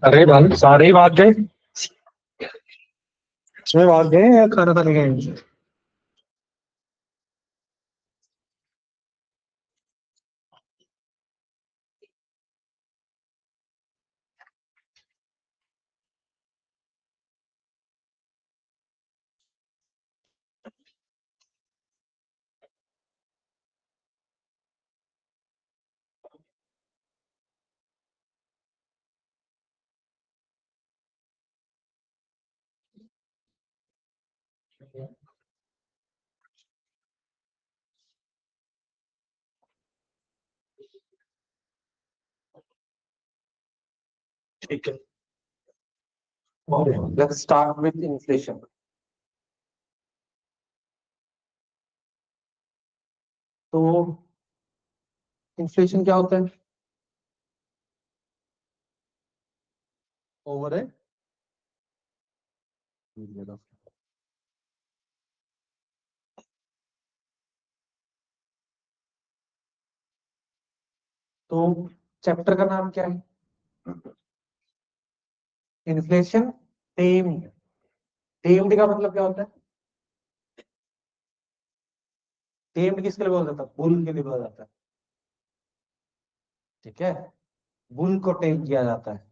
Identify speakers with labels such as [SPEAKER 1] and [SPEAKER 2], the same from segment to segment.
[SPEAKER 1] अरे भाई सारे ही भाग गए। इसमें भाग गए या खाना खाने गए? ठीक है, लेट्स स्टार्ट विद इन्फ्लेशन। तो इन्फ्लेशन क्या होता है? ओवर है। तो चैप्टर का नाम क्या है? Inflation tamed. टेम्ड का मतलब क्या होता है? टेम्ड किसके लिए बोला जाता है? बुल के लिए बोला जाता है। ठीक है, बुल को टेम किया जाता है।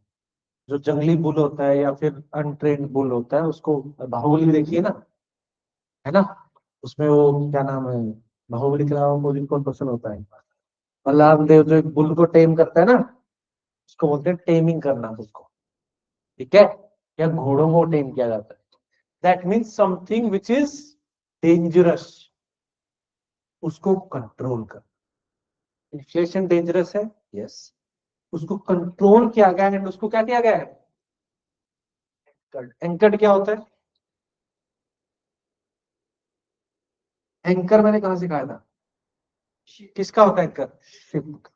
[SPEAKER 1] जो जंगली बुल होता है या फिर अनट्रेन्ड बुल होता है उसको, बाहुबली देखिए ना, है ना? उसमें वो क्या नाम है, बाहुबली के अलावा कोई कौन पर्सन होता है? बलराम देव जो एक बुल को टेम करता है ना, उसको बोलते हैं टेमिंग करना उसको। ठीक है, या घोड़ों को टेम किया जाता है। That means something which is dangerous, उसको कंट्रोल कर। इन्फ्लेशन डेंजरस है, यस। उसको कंट्रोल किया गया है, उसको क्या किया गया है? एंकर्ड क्या होता है? एंकर मैंने कहां से कहा था? किसका होता है एंकर? शिप।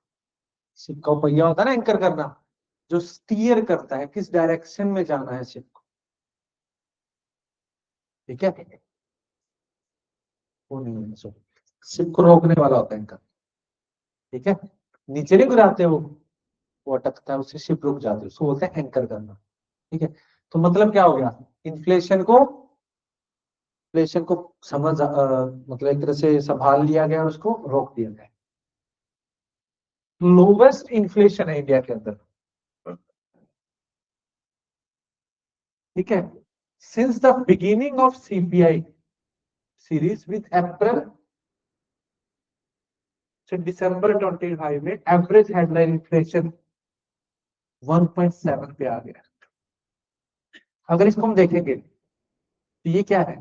[SPEAKER 1] शिप का पहिया होता है ना एंकर करना, जो स्टीयर करता है किस डायरेक्शन में जाना है शिप को। ठीक है, वो नहीं, शिप को रोकने वाला होता है एंकर। ठीक है, नीचे नहीं गिराते वो अटकता है, उससे शिप रुक जाती है, उसको बोलते हैं एंकर करना। ठीक है, तो मतलब क्या हो गया? इन्फ्लेशन को, इन्फ्लेशन को समझ मतलब एक तरह से संभाल लिया गया, उसको रोक दिया गया। लोवेस्ट इन्फ्लेशन है इंडिया के अंदर। ठीक है, since the beginning of CPI series with April से दिसंबर 25 में एवरेज हेडलाइन इन्फ्लेशन 1.7 पे आ गया। अगर इसको हम देखेंगे तो ये क्या है?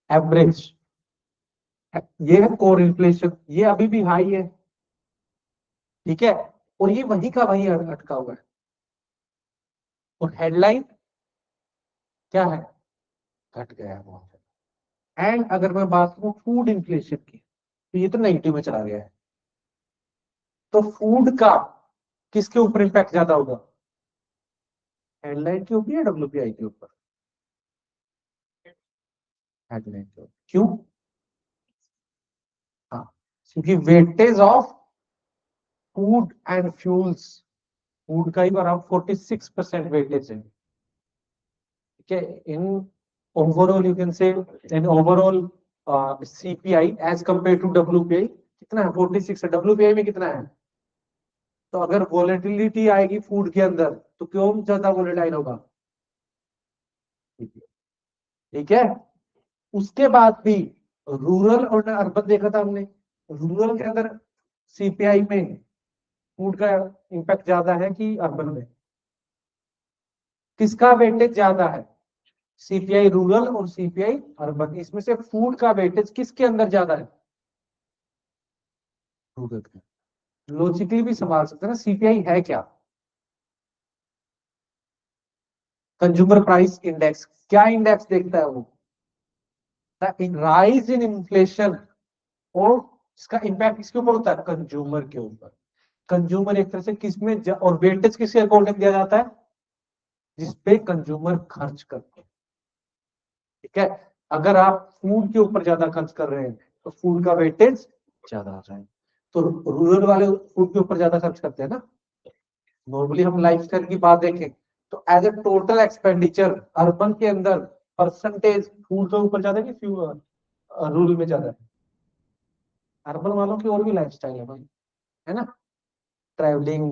[SPEAKER 1] एवरेज, ये है कोर इन्फ्लेशन, ये अभी भी हाई है। ठीक है, और ये वहीं का वहीं अटका हुआ है। और हेडलाइन क्या है? घट गया है बहुत। एंड अगर मैं बात करूं फूड इन्फ्लेशन की, तो ये तो नेगेटिव में चला गया है। तो फूड का किसके ऊपर इम्पैक्ट ज्यादा होगा? हेडलाइन के ऊपर या डब्ल्यूपीआई के ऊपर? हेडलाइन के ऊपर। क्यों? हाँ, क्योंकि weightage of food and fuels, food का ही अराउंड 46% वेटेज है। ठीक है, in overall you can say, in overall CPI as compare to WPI कितना है? 46 है। डब्ल्यूपीआई में कितना है? तो अगर वोलेटिलिटी आएगी फूड के अंदर तो क्यों ज्यादा वोलेटाइल होगा? ठीक है, उसके बाद भी रूरल और अर्बन देखा था हमने। रूरल के अंदर सीपीआई में, फूड का इम्पैक्ट ज्यादा है कि अर्बन में? किसका वेटेज ज्यादा है? सीपीआई रूरल और सीपीआई अर्बन, इसमें से फूड का वेटेज किसके अंदर ज्यादा है? रूरल का। लॉजिकली भी संभाल सकते हैं ना, सीपीआई है क्या? Consumer price index. क्या इंडेक्स देखता है वो? Rise in inflation. और इसका इम्पैक्ट किसके ऊपर होता है? कंज्यूमर के ऊपर। कंज्यूमर एक तरह से किसमें और वेटेज किसके अकॉर्डिंग दिया जाता है? जिसपे कंज्यूमर खर्च करते हैं। ठीक है। अगर आप फूड के ऊपर ज्यादा खर्च कर रहे हैं तो फूड का वेटेज ज्यादा आ जाए। तो रूरल वाले फूड के ऊपर ज्यादा खर्च करते हैं ना। नॉर्मली हम लाइफस्टाइल की बात देखें तो as a total expenditure urban के अंदर परसेंटेज फूड के ऊपर ज्यादा है कि रूरल में ज्यादा है? अर्बन वालों की और भी लाइफस्टाइल है भाई, है ना। ट्रैवलिंग,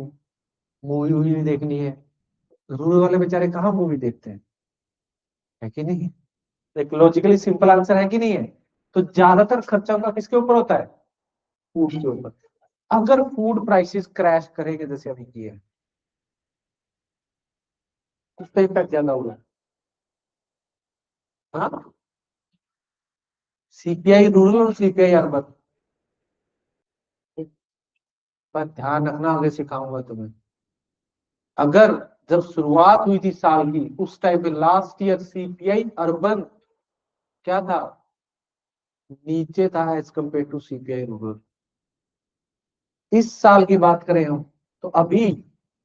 [SPEAKER 1] मूवी वूवी भी देखनी है। रूरल वाले बेचारे कहाँ मूवी देखते हैं? है कि नहीं? एक लॉजिकली सिंपल आंसर है कि नहीं है? तो ज्यादातर खर्चा उनका किसके ऊपर होता है? फूड के ऊपर। अगर फूड प्राइसेस क्रैश करेंगे जैसे अभी किए, उस पर इम्पैक्ट ज्यादा होगा। हाँ, सीपीआई रूरल और सीपीआई अर्बन। पर ध्यान रखना, आगे सिखाऊंगा तुम्हें। अगर जब शुरुआत हुई थी साल की, उस टाइम पे लास्ट ईयर सीपीआई अर्बन क्या था? नीचे था as compare to CPI rural. इस साल की बात करें हम तो अभी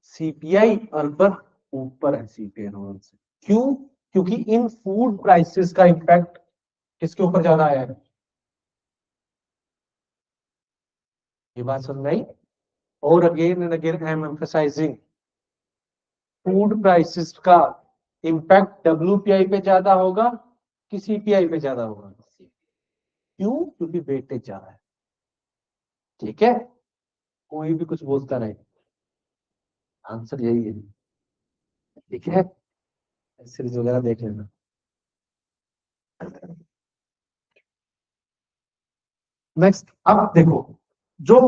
[SPEAKER 1] सीपीआई अर्बन ऊपर है सीपीआई रूरल से। क्यों? क्योंकि इन फूड प्राइसेस का इम्पैक्ट किसके ऊपर ज्यादा आया है? ये बात समझ में आई? और again and again I am emphasising, food prices का इम्पैक्ट डब्ल्यूपीआई पे ज्यादा होगा कि सीपीआई पे ज्यादा होगा? क्यों? क्योंकि वेटेज ज्यादा है। ठीक है। कोई भी कुछ बोलता रहे, आंसर यही है। ठीक है। सीरीज वगैरह देख लेना। नेक्स्ट, अब देखो, जो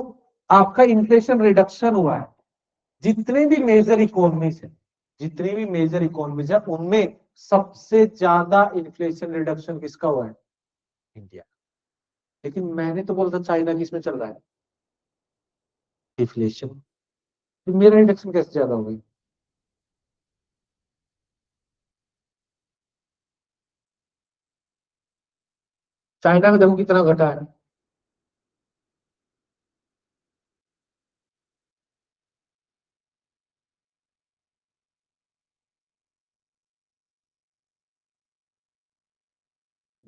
[SPEAKER 1] आपका इन्फ्लेशन रिडक्शन हुआ है, जितने भी मेजर इकोनॉमीज है, जितनी भी मेजर इकोनॉमीज है, उनमें सबसे ज्यादा इन्फ्लेशन रिडक्शन किसका हुआ है? इंडिया। लेकिन मैंने तो बोला था चाइना किसमें चल रहा है? डिफ्लेशन। तो मेरा रिडक्शन कैसे ज्यादा हो गई? चाइना में देखो कितना घटा है।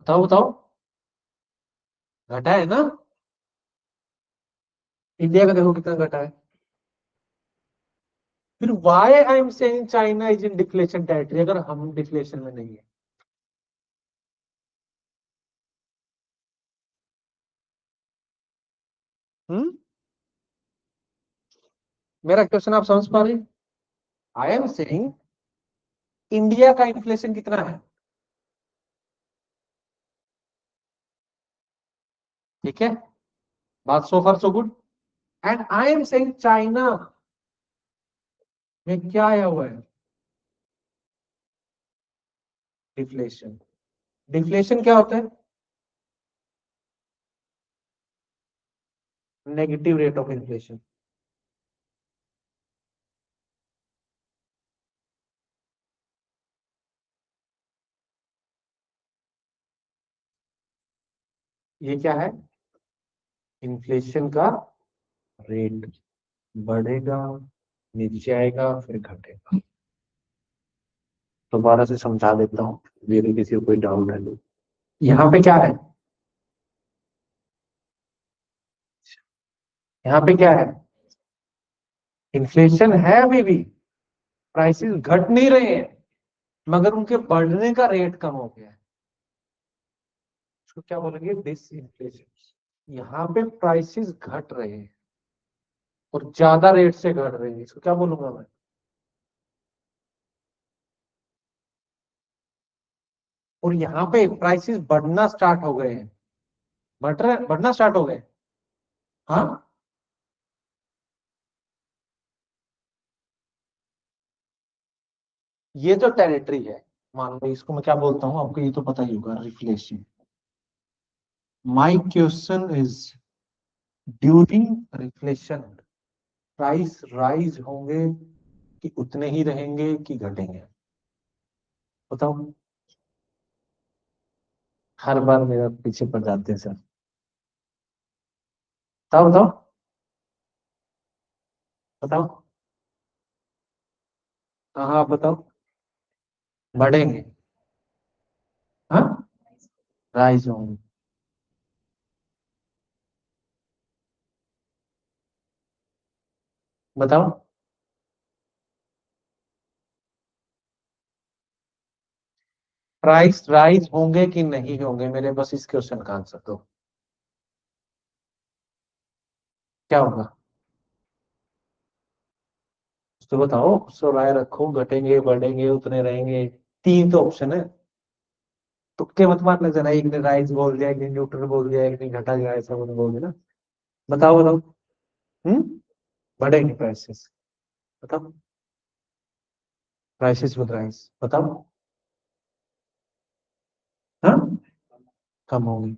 [SPEAKER 1] बताओ बताओ। घटा है ना। इंडिया का देखो कितना घटा है। फिर why I am saying China is in deflation territory, अगर हम डिफ्लेशन में नहीं है? हम्म। मेरा क्वेश्चन आप समझ पा रहे? आई एम सेइंग इंडिया का इन्फ्लेशन कितना है? ठीक है। बात so far so good. And I am saying China में क्या आया हुआ है? डिफ्लेशन। डिफ्लेशन क्या होता है? Negative rate of inflation. ये क्या है? इन्फ्लेशन का रेट बढ़ेगा, नीचे आएगा, फिर घटेगा। दोबारा से समझा देता हूँ, यदि किसी को कोई डाउट है तो। यहाँ पे क्या है? यहाँ पे क्या है? इन्फ्लेशन है अभी भी, प्राइसेस घट नहीं रहे हैं, मगर उनके बढ़ने का रेट कम हो गया है। इसको क्या बोलेंगे? Disinflation. यहाँ पे प्राइसेस घट रहे हैं और ज्यादा रेट से घट रहे हैं, इसको क्या बोलूंगा मैं? और यहाँ पे प्राइसेस बढ़ना स्टार्ट हो गए हैं। बढ़ना स्टार्ट हो गए। हाँ। ये जो टेरिटरी है, मान लो इसको मैं क्या बोलता हूँ, आपको ये तो पता ही होगा, reflation. My question is, during reflation price rise होंगे कि उतने ही रहेंगे कि घटेंगे? बताओ। हर बार मेरा पीछे पड़ जाते हैं सर। बताओ बताओ बताओ। हाँ हाँ बताओ। बढ़ेंगे। हाँ, राइज होंगे। बताओ। प्राइस राइज होंगे कि नहीं होंगे, मेरे बस इस क्वेश्चन का आंसर दो। क्या होगा? तो बताओ, सो राय रखो, घटेंगे बढ़ेंगे उतने रहेंगे। तीन तो ऑप्शन है, तुक्के मत मारना जरा, एक ने राइज बोल दिया, एक ने न्यूट्रल बोल दिया, एक ने घटा गया, ऐसा मत बोल देना। बताओ बताओ। हम्म। बढ़ेंगे प्राइसेस। बताओ। प्राइसेस विद राइज, बताओ। हाँ, कम होंगे।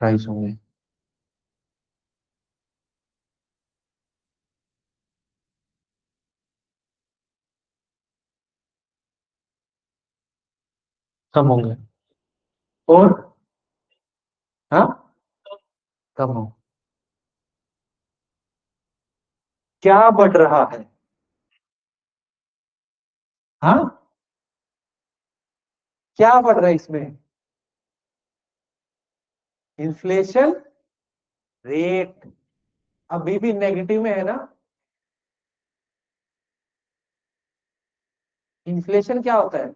[SPEAKER 1] प्राइस होंगे। कम होंगे। और? हाँ, कम हो। क्या बढ़ रहा है? हाँ, क्या बढ़ रहा है इसमें? इन्फ्लेशन रेट अभी भी नेगेटिव में है ना? इन्फ्लेशन क्या होता है?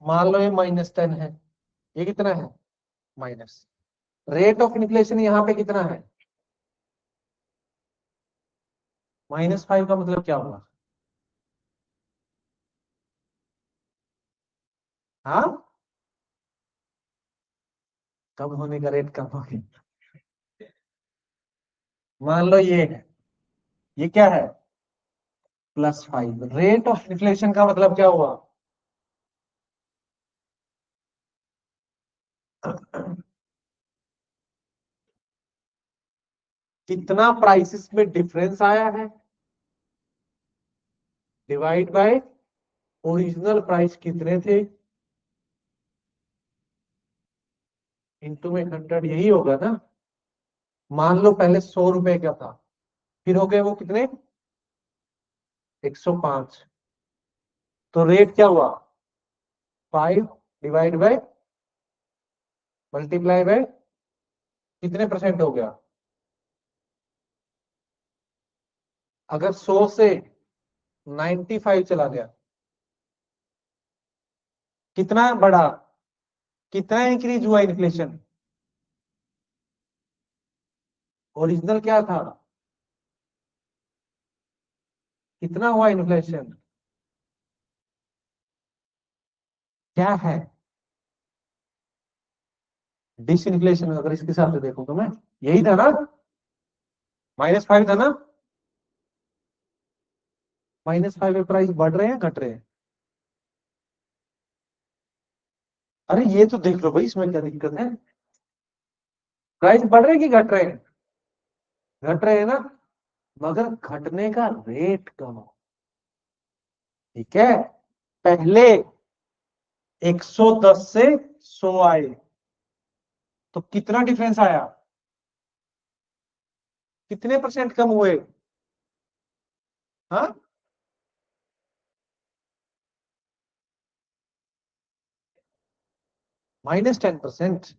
[SPEAKER 1] मान लो ये -10 है, ये कितना है? माइनस। रेट ऑफ इन्फ्लेशन यहाँ पे कितना है? -5 का मतलब क्या होगा? हाँ, कम होने का रेट कम हो गया। मान लो ये है, ये क्या है? +5। रेट ऑफ इन्फ्लेशन का मतलब क्या हुआ? कितना प्राइसेस में डिफरेंस आया है, डिवाइड बाय ओरिजिनल प्राइस कितने थे, इंटू में 100, यही होगा ना? मान लो पहले 100 रुपए का था, फिर हो गए वो कितने? 105। तो रेट क्या हुआ? 5 डिवाइड बाय मल्टीप्लाई बाय कितने परसेंट हो गया? अगर 100 से 95 चला गया, कितना बढ़ा? कितना इंक्रीज हुआ इन्फ्लेशन? ओरिजिनल क्या था? कितना हुआ इन्फ्लेशन? क्या है? डिस इन्फ्लेशन, अगर इसके हिसाब से देखो तो मैं, यही था ना? -5 था ना? -5 में प्राइस बढ़ रहे हैं घट रहे हैं? अरे ये तो देख लो भाई, इसमें क्या दिक्कत है? प्राइस बढ़ रहे हैं कि घट रहे हैं? घट रहे हैं ना? मगर घटने का रेट कम हो। ठीक है, पहले 110 से 100 आए, तो कितना डिफरेंस आया? कितने परसेंट कम हुए? हाँ, -10%।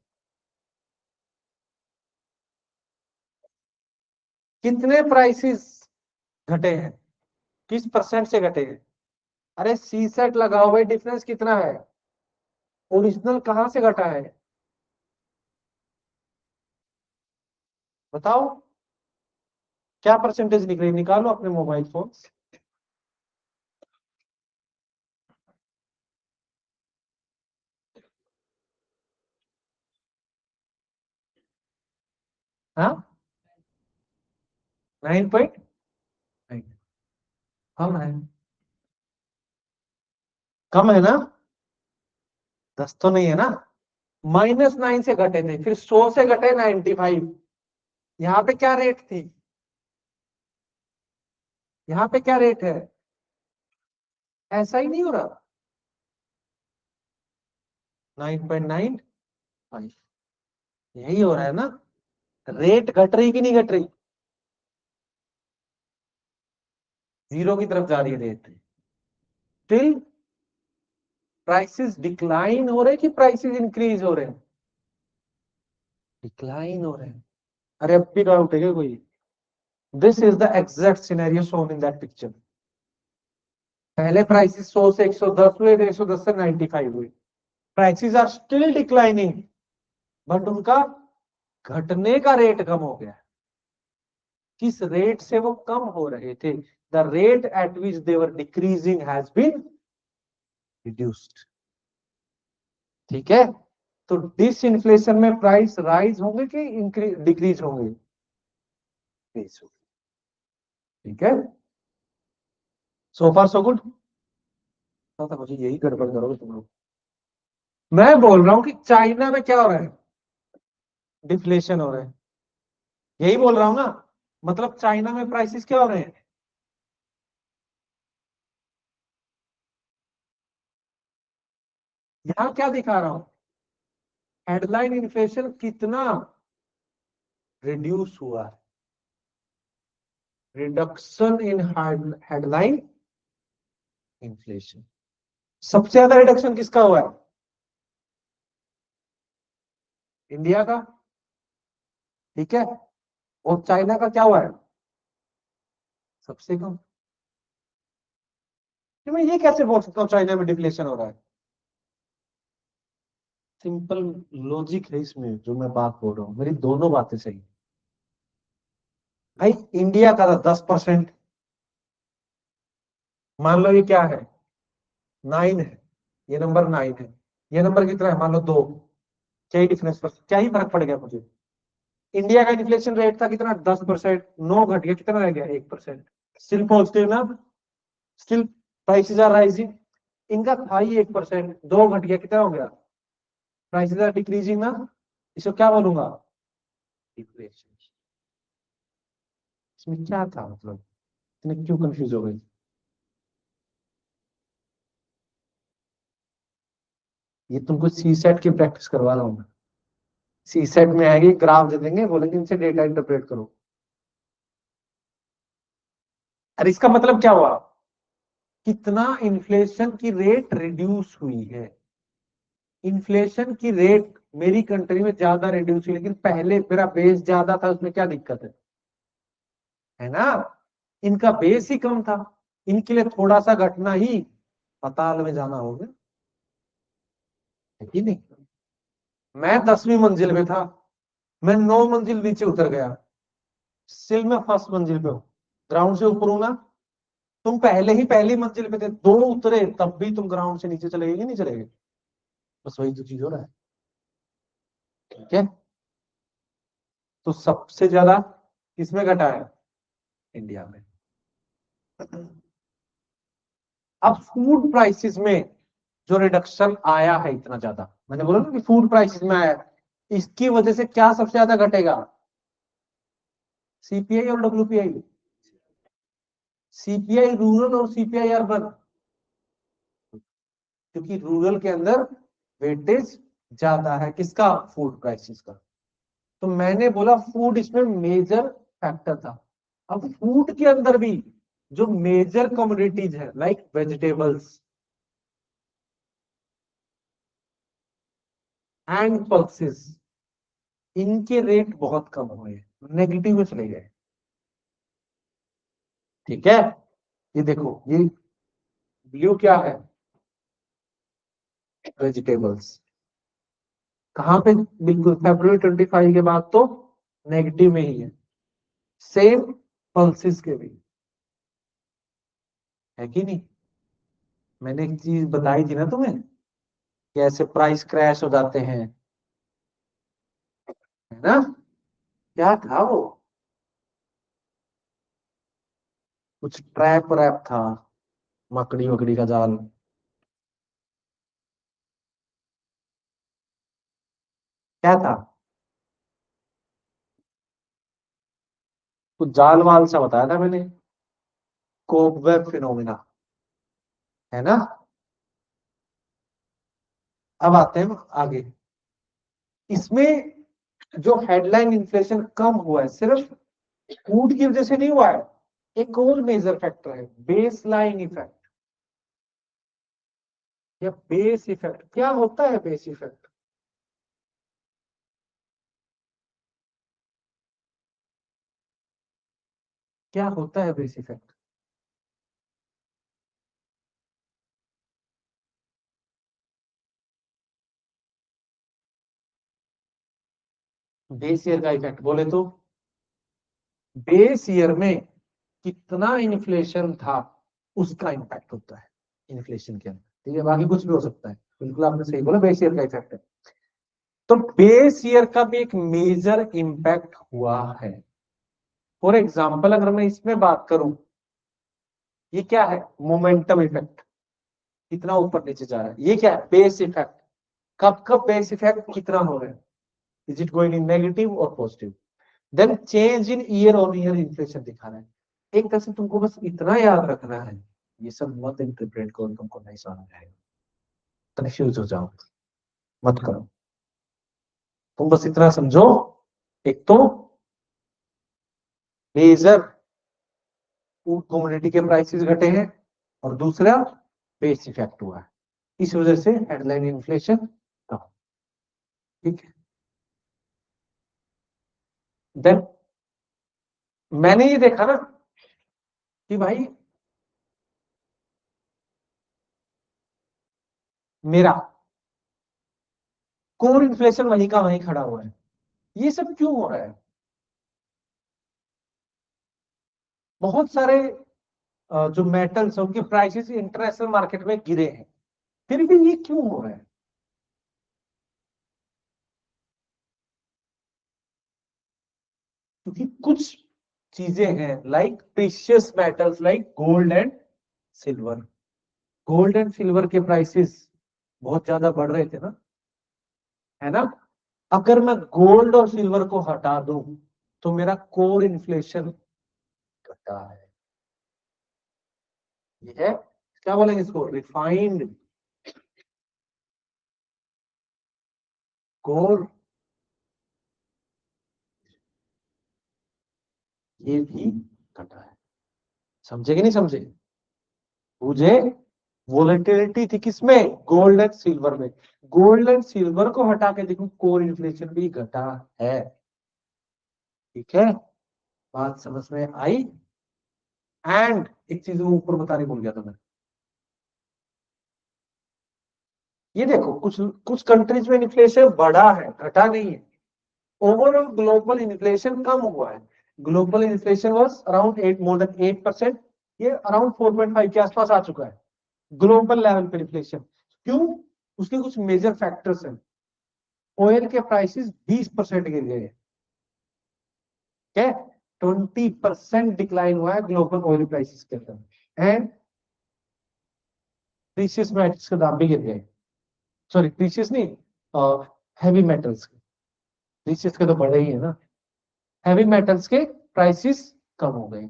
[SPEAKER 1] कितने प्राइसेस घटे हैं? किस परसेंट से घटे हैं? अरे सी सेट लगाओ भाई, डिफरेंस कितना है? ओरिजिनल कहां से घटा है? बताओ। क्या परसेंटेज निकली, निकालो अपने मोबाइल फोन। हाँ 9.9 कम है, कम है ना, 10 तो नहीं है ना। -9 से घटे थे, फिर 100 से घटे 95। यहाँ पे क्या रेट थी, यहाँ पे क्या रेट है, ऐसा ही नहीं हो रहा। 9.95 यही हो रहा है ना, रेट घट रही कि नहीं घट रही, जीरो की तरफ जा रही है रेट। स्टिल प्राइसेस डिक्लाइन हो रहे कि प्राइसेस इंक्रीज हो रहे हैं, डिक्लाइन हो रहे हैं। अरे अब भी डाउट है क्या कोई, this is the exact scenario shown in that picture. पहले प्राइसेस 100 से 110 हुए, फिर 110 से 95 हुए, prices are still declining, but उनका घटने का रेट कम हो गया। किस रेट से वो कम हो रहे थे, the rate at which they were decreasing has been reduced. ठीक है, तो डिसइंफ्लेशन में प्राइस राइज होंगे कि इंक्रीज डिक्रीज होंगे, ठीक है। सो फार सो गुड, मुझे यही गड़बड़ करोगे तुम लोग। मैं बोल रहा हूं कि चाइना में क्या हो रहा है, डिफ्लेशन हो रहा है, यही बोल रहा हूं ना। मतलब चाइना में प्राइसेस क्या हो रहे हैं, यहां क्या दिखा रहा हूं, हेडलाइन इन्फ्लेशन कितना रिड्यूस हुआ, रिडक्शन इन हेडलाइन इन्फ्लेशन। सबसे ज्यादा रिडक्शन किसका हुआ है, इंडिया का, ठीक है। और चाइना का क्या हुआ है, सबसे कम। कि मैं ये कैसे बोल सकता हूँ चाइना में डिफ्लेशन हो रहा है, सिंपल लॉजिक है इसमें जो मैं बात बोल रहा हूँ, मेरी दोनों बातें सही। भाई इंडिया का था 10%, मान लो ये क्या है, 9 है, ये नंबर 9 है, ये नंबर कितना है, मान लो 2, क्या ही डिफरेंस पर क्या ही फर्क पड़ गया मुझे। इंडिया का इन्फ्लेशन रेट था कितना, 10%, 9 घट गया, कितना रह गया, 1%। स्टिल पॉजिटिव ना, स्टिल प्राइसेस आर राइजिंग। इनका था ही 1%, 2 घट गया, कितना हो गया, प्राइसेस आर डिक्रीजिंग ना। इसको क्या बोलूंगा, डिफ्लेशन। इसमें क्या था मतलब, इतने क्यों कंफ्यूज हो गए। ये तुमको सी सेट की प्रैक्टिस करवा रहा हूँ मैं। सी सेट में आएगी, ग्राफ दे देंगे, बोलेंगे इनसे डेटा इंटरप्रेट करो। अरे इसका मतलब क्या हुआ, कितना इन्फ्लेशन की रेट रिड्यूस हुई है। इन्फ्लेशन की रेट मेरी कंट्री में ज्यादा रिड्यूस हुई, लेकिन पहले मेरा बेस ज्यादा था, उसमें क्या दिक्कत है ना। इनका बेस ही कम था, इनके लिए थोड़ा सा घटना ही पाताल में जाना होगा, है कि नहीं। मैं 10वीं मंजिल पे था, मैं 9 मंजिल नीचे उतर गया, स्टिल मैं फर्स्ट मंजिल पे हूँ, ग्राउंड से ऊपर हूं ना। तुम पहले ही पहली मंजिल पे थे, 2 उतरे, तब भी तुम ग्राउंड से नीचे चले गए कि नहीं चले गए, बस वही तो चीज हो रहा है, ठीक है। तो सबसे ज्यादा किसमें घटा है, इंडिया में। अब फूड प्राइसेस में जो रिडक्शन आया है इतना ज्यादा, मैंने बोला ना कि फूड प्राइसेस में आया है, इसकी वजह से क्या सबसे ज्यादा घटेगा, सीपीआई और डब्ल्यूपीआई। सीपीआई रूरल और सीपीआई अर्बन, क्योंकि रूरल के अंदर वेटेज ज्यादा है किसका, फूड प्राइसेस का। तो मैंने बोला फूड इसमें मेजर फैक्टर था। अब फूड के अंदर भी जो मेजर कमोडिटीज है, लाइक वेजिटेबल्स एंड पल्सेस, इनके रेट बहुत कम हुए, नेगेटिव में चले गए, ठीक है। ये देखो, ये ब्लू क्या है, वेजिटेबल्स, कहां पे, बिल्कुल February 25 के बाद तो नेगेटिव में ही है, सेम पल्सेस के भी, है कि नहीं। मैंने एक चीज बताई थी ना तुम्हें, कि ऐसे प्राइस क्रैश हो जाते हैं, है ना। क्या था वो? कुछ ट्रैप रैप था, मकड़ी वकड़ी का जाल। क्या था? कुछ जाल वाल सा बताया था मैंने। कोबवेब फिनोमिना, है ना? अब आते हैं आगे। इसमें जो हेडलाइन इन्फ्लेशन कम हुआ है, सिर्फ फूड की वजह से नहीं हुआ है। एक और मेजर फैक्टर है, बेस लाइन इफेक्ट या बेस इफेक्ट। क्या होता है बेस इफेक्ट? क्या होता है बेस इफेक्ट? बेस ईयर का इफेक्ट बोले तो, बेस ईयर में कितना इन्फ्लेशन था उसका इंपैक्ट होता है इन्फ्लेशन के अंदर। ठीक है, बाकी कुछ भी हो सकता है। बिल्कुल आपने सही बोला, बेस ईयर का इफेक्ट है। तो बेस ईयर का भी एक मेजर इंपैक्ट हुआ है। फॉर एग्जाम्पल अगर मैं इसमें बात करूं, ये क्या है? Momentum effect. कितना ऊपर नीचे जा रहा है, ये क्या है? Base effect. कब कब बेस इफेक्ट कितना हो रहा है? Is it going in negative और positive? Then change in year on year inflation दिखा रहा है। एक तरह से तुमको बस इतना याद रखना है, ये सब मत इंटरप्रेट करो, तुमको नहीं समझ आएगा, कंफ्यूज हो जाओ, मत करो। तुम बस इतना समझो, एक तो मेजर फूड कमोडिटी के प्राइसेस घटे हैं, और दूसरा बेस इफेक्ट हुआ है, इस वजह से हेडलाइन इन्फ्लेशन कम। ठीक है। देन मैंने ये देखा ना कि भाई मेरा कोर इन्फ्लेशन वहीं का वहीं खड़ा हुआ है। ये सब क्यों हो रहा है? बहुत सारे जो मेटल्स हैं उनके प्राइसेस इंटरनेशनल मार्केट में गिरे हैं, फिर भी ये क्यों हो रहा है? क्योंकि कुछ चीजें हैं, like precious metals like gold and silver. Gold and silver के प्राइसेस बहुत ज्यादा बढ़ रहे थे ना, है ना? अगर मैं गोल्ड और सिल्वर को हटा दूं तो मेरा कोर इन्फ्लेशन घटा है। ये है, क्या बोलेंगे इसको? रिफाइंड कोर, ये भी घटा है। समझे कि नहीं समझे? मुझे वोलेटिलिटी थी किसमें? गोल्ड एंड सिल्वर में। गोल्ड एंड सिल्वर को हटा के देखो, कोर इन्फ्लेशन भी घटा है। ठीक है, बात समझ में आई? एंड एक चीज वो ऊपर बताने भूल गया था मैं। ये देखो, कुछ कुछ कंट्रीज में इन्फ्लेशन बढ़ा है, घटा नहीं है। ओवरऑल ग्लोबल इन्फ्लेशन कम हुआ है। Global inflation was around 8, more than 8%। ये अराउंड 4.5 के आसपास आ चुका है ग्लोबल लेवल पर इन्फ्लेशन। क्यों? उसके कुछ मेजर फैक्टर्स हैं। ऑयल के प्राइसेस 20% गिर गए। क्या? 20% डिक्लाइन हुआ है ग्लोबल ऑयल प्राइसेस के अंदर। एंड प्रीशियस मेटल्स के दाम भी गिर गए। सॉरी, प्रीशियस नहीं, हैवी मेटल्स के। प्रीशियस के तो बढ़े ही है ना। हैवी मेटल्स के प्राइसेस कम हो गए।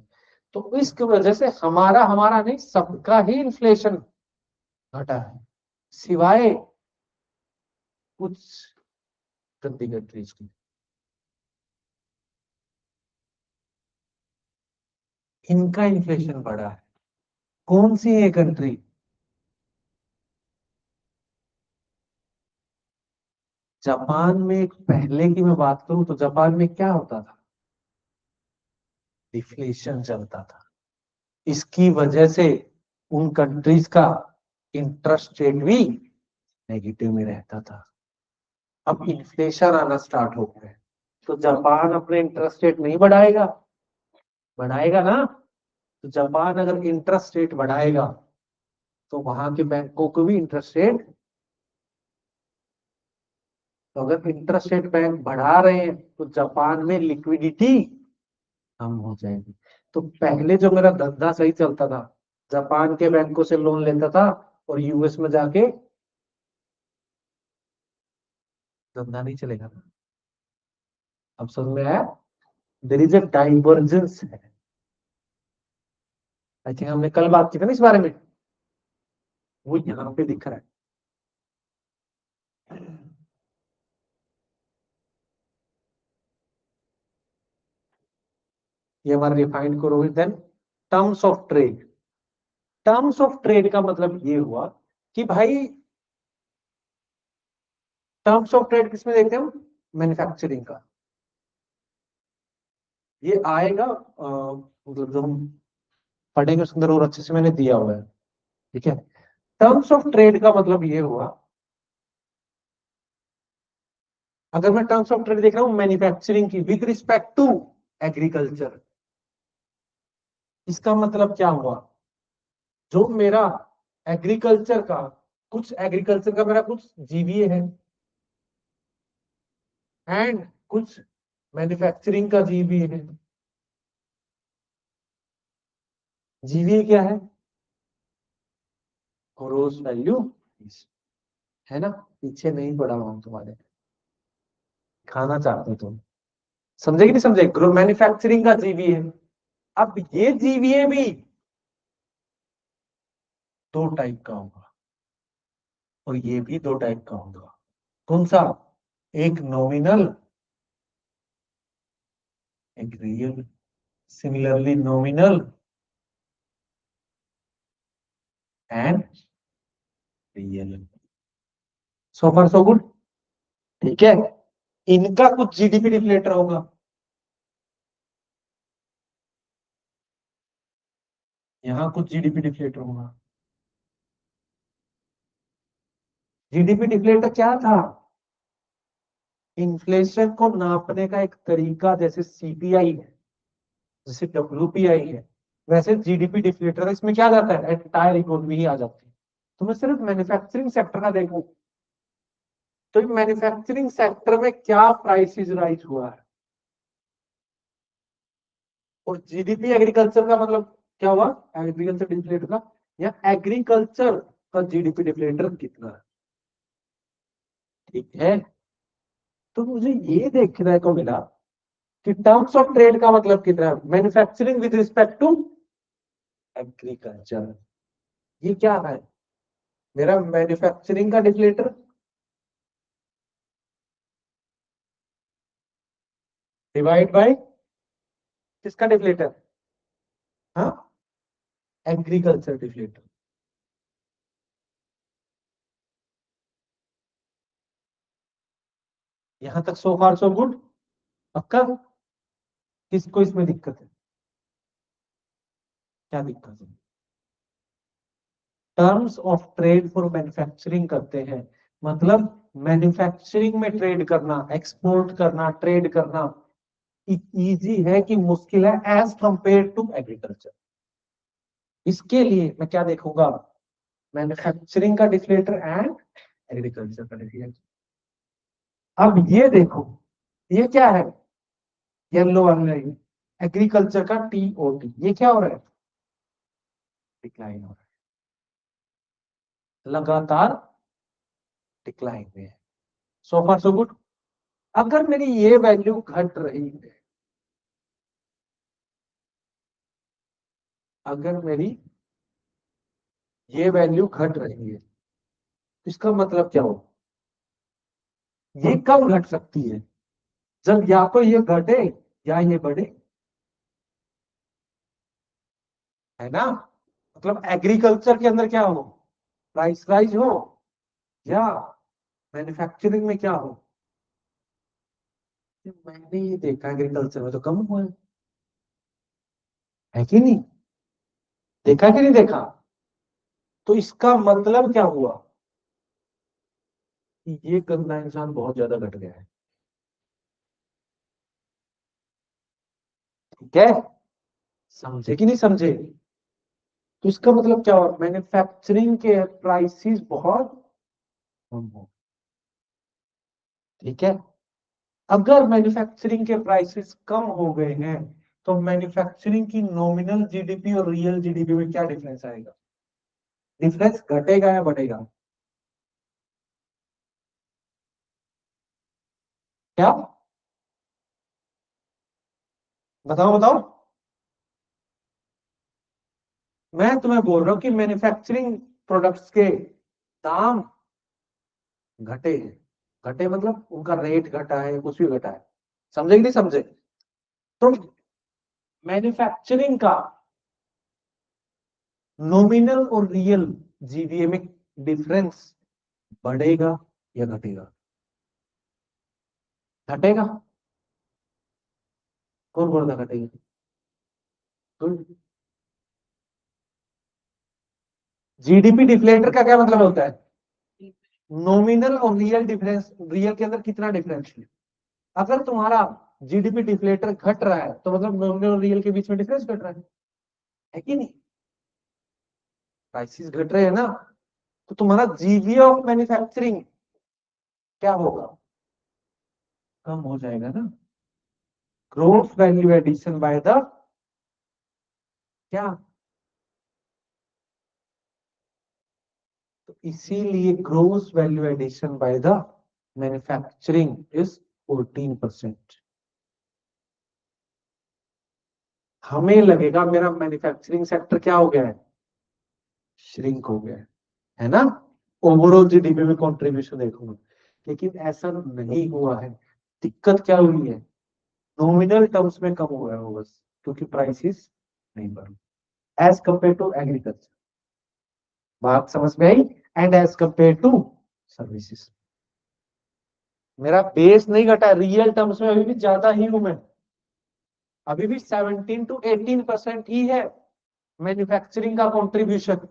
[SPEAKER 1] तो इसकी वजह से हमारा हमारा नहीं, सबका ही इन्फ्लेशन घटा है, सिवाय कुछ गंदी कंट्रीज की। इनका इन्फ्लेशन बढ़ा है। कौन सी है कंट्री? जापान में, पहले की मैं बात करूं तो जापान में क्या होता था? डिफ्लेशन चलता था। इसकी वजह से उन कंट्रीज का इंटरेस्ट रेट भी नेगेटिव में रहता था। अब इन्फ्लेशन आना स्टार्ट हो गया है, तो जापान अपने इंटरेस्ट रेट नहीं बढ़ाएगा? बढ़ाएगा ना। तो जापान अगर इंटरेस्ट रेट बढ़ाएगा तो वहां के बैंकों को भी इंटरेस्ट रेट तो अगर इंटरेस्ट रेट बैंक बढ़ा रहे हैं तो जापान में लिक्विडिटी कम हो जाएगी। तो पहले जो मेरा धंधा सही चलता था, जापान के बैंकों से लोन लेता था और यूएस में जाके, धंधा नहीं चलेगा ना। अब समझ में आया? देर इज ए डाइवर्जेंस है। आई थिंक हमने कल बात की थी ना इस बारे में, वो यहाँ पे दिख रहा है। ये हमारा रिफाइंड करोगे। Then terms of trade. Terms of trade का मतलब ये हुआ कि भाई, टर्म्स ऑफ ट्रेड किसमें देखते हैं? मैन्युफैक्चरिंग का। ये आएगा मतलब जो हम पढ़ेंगे उसके अंदर और अच्छे से मैंने दिया हुआ है। ठीक है। टर्म्स ऑफ ट्रेड का मतलब ये हुआ, अगर मैं टर्म्स ऑफ ट्रेड देख रहा हूं मैन्युफैक्चरिंग की विद रिस्पेक्ट टू एग्रीकल्चर, इसका मतलब क्या हुआ? जो मेरा एग्रीकल्चर का, कुछ एग्रीकल्चर का मेरा कुछ जीवीए है एंड कुछ मैन्युफैक्चरिंग का जीवीए है। जीवीए क्या है? ग्रोस वैल्यू है ना। पीछे नहीं पड़ा हुआ हूं तुम्हारे, खाना चाहते हो तुम। समझे कि नहीं समझे? ग्रो मैन्युफैक्चरिंग का जीवीए है। अब ये जीवीए भी दो टाइप का होगा और ये भी दो टाइप का होगा। कौन सा? एक नॉमिनल, एक real. Similarly nominal and real. So far so good. ठीक है। इनका कुछ जीडीपी डिफ्लेटर होगा, यहाँ कुछ जीडीपी डिफ्लेटर होगा। जीडीपी डिफ्लेटर क्या था? इन्फ्लेशन को नापने का एक तरीका, जैसे सीपीआई है, जैसे डब्ल्यूपीआई है, वैसे जीडीपी डिफ्लेटर है। इसमें क्या जाता है? एंटायर इकोनॉमी ही आ जाती है। तो मैं सिर्फ मैन्युफैक्चरिंग सेक्टर का देखूं तो मैन्युफैक्चरिंग सेक्टर में क्या प्राइसेस राइज हुआ है, और जीडीपी एग्रीकल्चर का मतलब क्या हुआ? एग्रीकल्चर डिफ्लेटर का, या एग्रीकल्चर का जीडीपी डिफ्लेटर कितना है। ठीक है। तो मुझे ये देखने को मिला कि टर्म्स ऑफ ट्रेड का मतलब कितना है, manufacturing with respect to agriculture. ये क्या है? मेरा मैन्युफैक्चरिंग का डिफ्लेटर डिवाइड बाय किसका डिफ्लेटर? हाँ, एग्रीकल्चर डिफ्लेटर। यहां तक सो फार सो गुड। पक्का? किसको इसमें दिक्कत है? क्या दिक्कत है? Terms of trade for manufacturing करते हैं, मतलब मैन्युफैक्चरिंग में ट्रेड करना, एक्सपोर्ट करना, ट्रेड करना इजी है कि मुश्किल है एज कंपेयर टू एग्रीकल्चर। इसके लिए मैं क्या देखूंगा? मैन्युफैक्चरिंग का डिफ्लेटर एंड एग्रीकल्चर का डिफ्लेटर। अब ये देखो, ये क्या है? येलो वाला, एग्रीकल्चर का टीओटी, ये क्या हो रहा है? डिक्लाइन हो रहा है, लगातार डिक्लाइन में है। सो फार सो गुड। अगर मेरी ये वैल्यू घट रही है, अगर मेरी ये वैल्यू घट रही है, तो इसका मतलब क्या हो? ये कब घट सकती है? जब या तो ये घटे या ये बढ़े, है ना। मतलब एग्रीकल्चर के अंदर क्या हो? प्राइस राइज हो, या मैन्युफैक्चरिंग में क्या हो? मैंने ये देखा एग्रीकल्चर में तो कम हुआ है कि नहीं? देखा कि नहीं देखा? तो इसका मतलब क्या हुआ? कि ये गंदा इंसान बहुत ज्यादा घट गया है। ठीक है। समझे कि नहीं समझे? तो इसका मतलब क्या हुआ? मैन्युफैक्चरिंग के प्राइसेस बहुत कम हो। ठीक है। अगर मैन्युफैक्चरिंग के प्राइसेस कम हो गए हैं तो मैन्युफैक्चरिंग की नॉमिनल जीडीपी और रियल जीडीपी में क्या डिफरेंस आएगा? डिफरेंस घटेगा या बढ़ेगा? क्या? बताओ बताओ। मैं तुम्हें बोल रहा हूं कि मैन्युफैक्चरिंग प्रोडक्ट्स के दाम घटे हैं। घटे मतलब उनका रेट घटा है, कुछ भी घटा है। समझे कि नहीं समझे? तो मैन्युफैक्चरिंग का नॉमिनल और रियल जीवीए में डिफरेंस बढ़ेगा या घटेगा? घटेगा। कौन बोल रहा घटेगा? जीडीपी डिफ्लेटर का क्या मतलब होता है? नॉमिनल और रियल डिफरेंस, रियल के अंदर कितना डिफरेंस है। अगर तुम्हारा जीडीपी डिफ्लेटर घट रहा है तो मतलब नॉमिनल और रियल के बीच में डिफरेंस घट रहा है कि नहीं? प्राइसेस घट रहे हैं ना, तो तुम्हारा जीवीए ऑफ मैन्युफैक्चरिंग क्या होगा? कम हो जाएगा ना। Growth value addition by the क्या? तो इसीलिए growth value addition by the manufacturing is 14%। हमें लगेगा मेरा मैन्युफैक्चरिंग सेक्टर क्या हो गया है? श्रिंक हो गया है ना। ओवरऑल जीडीपी में कंट्रीब्यूशन देखूंगा, लेकिन ऐसा नहीं हुआ है। दिक्कत क्या हुई है? नॉमिनल टर्म्स में कम हुआ है वो बस, क्योंकि प्राइसेस नहीं बढ़ एज कंपेयर टू एग्रीकल्चर। बात समझ में आई? And as compare to services, मेरा बेस नहीं घटा, रियल टर्म्स में अभी भी ज्यादा ही हूं मैं। अभी भी 17 to 18% ही है मैन्युफैक्चरिंग का कंट्रीब्यूशन।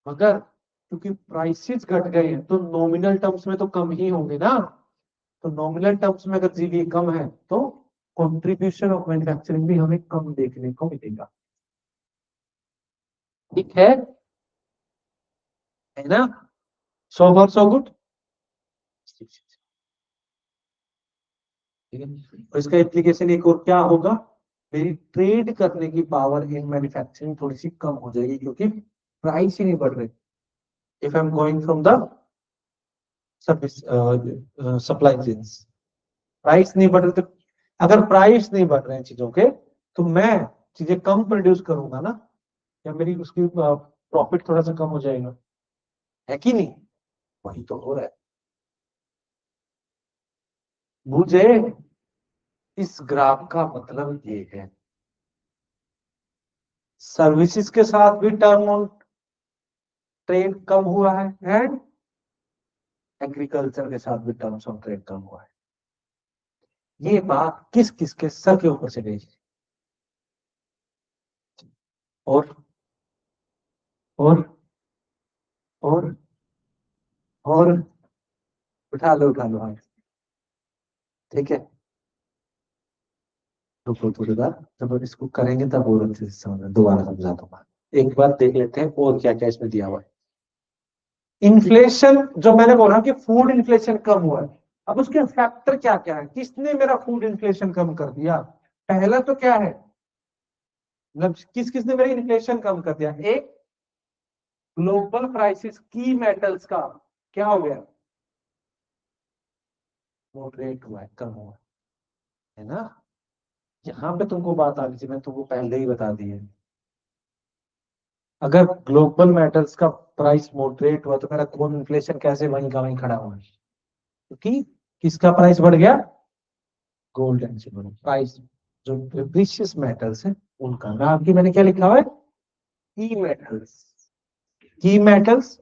[SPEAKER 1] मगर क्योंकि प्राइसेस घट गए हैं तो नॉमिनल टर्म्स में तो कम ही होंगे ना। तो नॉमिनल टर्म्स में अगर जीबी कम है तो कंट्रीब्यूशन ऑफ मैन्युफैक्चरिंग भी हमें कम देखने को मिलेगा। ठीक है ना? So for so good. ठीक है। तो इसका एप्लीकेशन एक और क्या होगा? मेरी ट्रेड करने की पावर इन मैन्युफैक्चरिंग थोड़ी सी कम हो जाएगी, क्योंकि प्राइस ही नहीं बढ़ रही। If I am going from the service supply chains, price नहीं बढ़ रहे तो, अगर प्राइस नहीं बढ़ रहे हैं चीजों के, तो मैं चीजें कम प्रोड्यूस करूंगा ना, या मेरी उसकी प्रॉफिट थोड़ा सा कम हो जाएगा, है कि नहीं? वही तो हो रहा है। मुझे इस ग्राफ का मतलब ये है, सर्विसेज के साथ भी टर्म ऑन ट्रेड कम हुआ है, एंड एग्रीकल्चर के साथ भी टर्म्स ऑन ट्रेड कम हुआ है। ये बात किस किस के सर के ऊपर से गई? और और और और उठा लो हाँ। ठीक है। रुको थोड़ी बार, जब इसको करेंगे तब और अच्छे से समझ, दोबारा समझा दूंगा। एक बार देख लेते हैं और क्या क्या इसमें दिया हुआ है। इन्फ्लेशन, जो मैंने बोला कि फूड इन्फ्लेशन कम हुआ है, अब उसके फैक्टर क्या क्या है, किसने मेरा फूड इन्फ्लेशन कम कर दिया? पहला तो क्या है, मतलब किस किसने मेरा इन्फ्लेशन कम कर दिया? एक, ग्लोबल प्राइसेस की मेटल्स का क्या हो गया? मॉडरेट हुआ है, कम हुआ है ना। यहाँ पे तुमको बात आ गई थी, मैं तुमको पहले ही बता दी है। अगर ग्लोबल मेटल्स का प्राइस मॉडरेट हुआ तो मेरा कौन इन्फ्लेशन कैसे वहीं का वहीं खड़ा हुआ है? क्योंकि किसका प्राइस बढ़ गया? गोल्ड एंड सिल्वर प्राइस, जो प्रीशियस मेटल्स है उनका। ना आपकी मैंने क्या लिखा हुआ है? की मेटल्स। की मेटल्स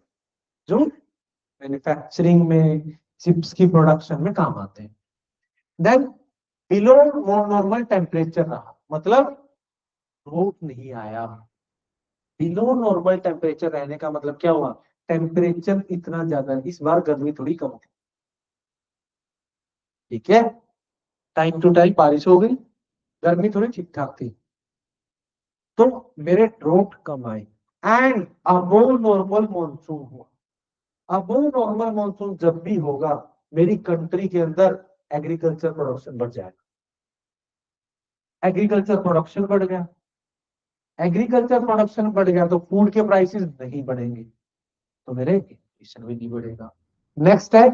[SPEAKER 1] जो मैन्युफैक्चरिंग में, चिप्स की प्रोडक्शन में काम आते हैं। देन बिलो नॉर्मल टेम्परेचर रहा, मतलब ग्रोथ नहीं आया। बिलो नॉर्मल टेम्परेचर रहने का मतलब क्या हुआ? टेम्परेचर इतना ज्यादा, इस बार गर्मी थोड़ी कम थी। ठीक है, टाइम टू टाइम बारिश हो गई, गर्मी थोड़ी ठीक ठाक थी, तो मेरे ड्रॉट कम आए, एंड अबोव नॉर्मल मॉनसून हुआ। अब नॉर्मल मानसून जब भी होगा, मेरी कंट्री के अंदर एग्रीकल्चर प्रोडक्शन बढ़ जाएगा। एग्रीकल्चर प्रोडक्शन बढ़ गया, एग्रीकल्चर प्रोडक्शन बढ़ गया तो फूड के प्राइसेस नहीं बढ़ेंगे, तो मेरे इन्फ्लेशन भी नहीं बढ़ेगा। नेक्स्ट है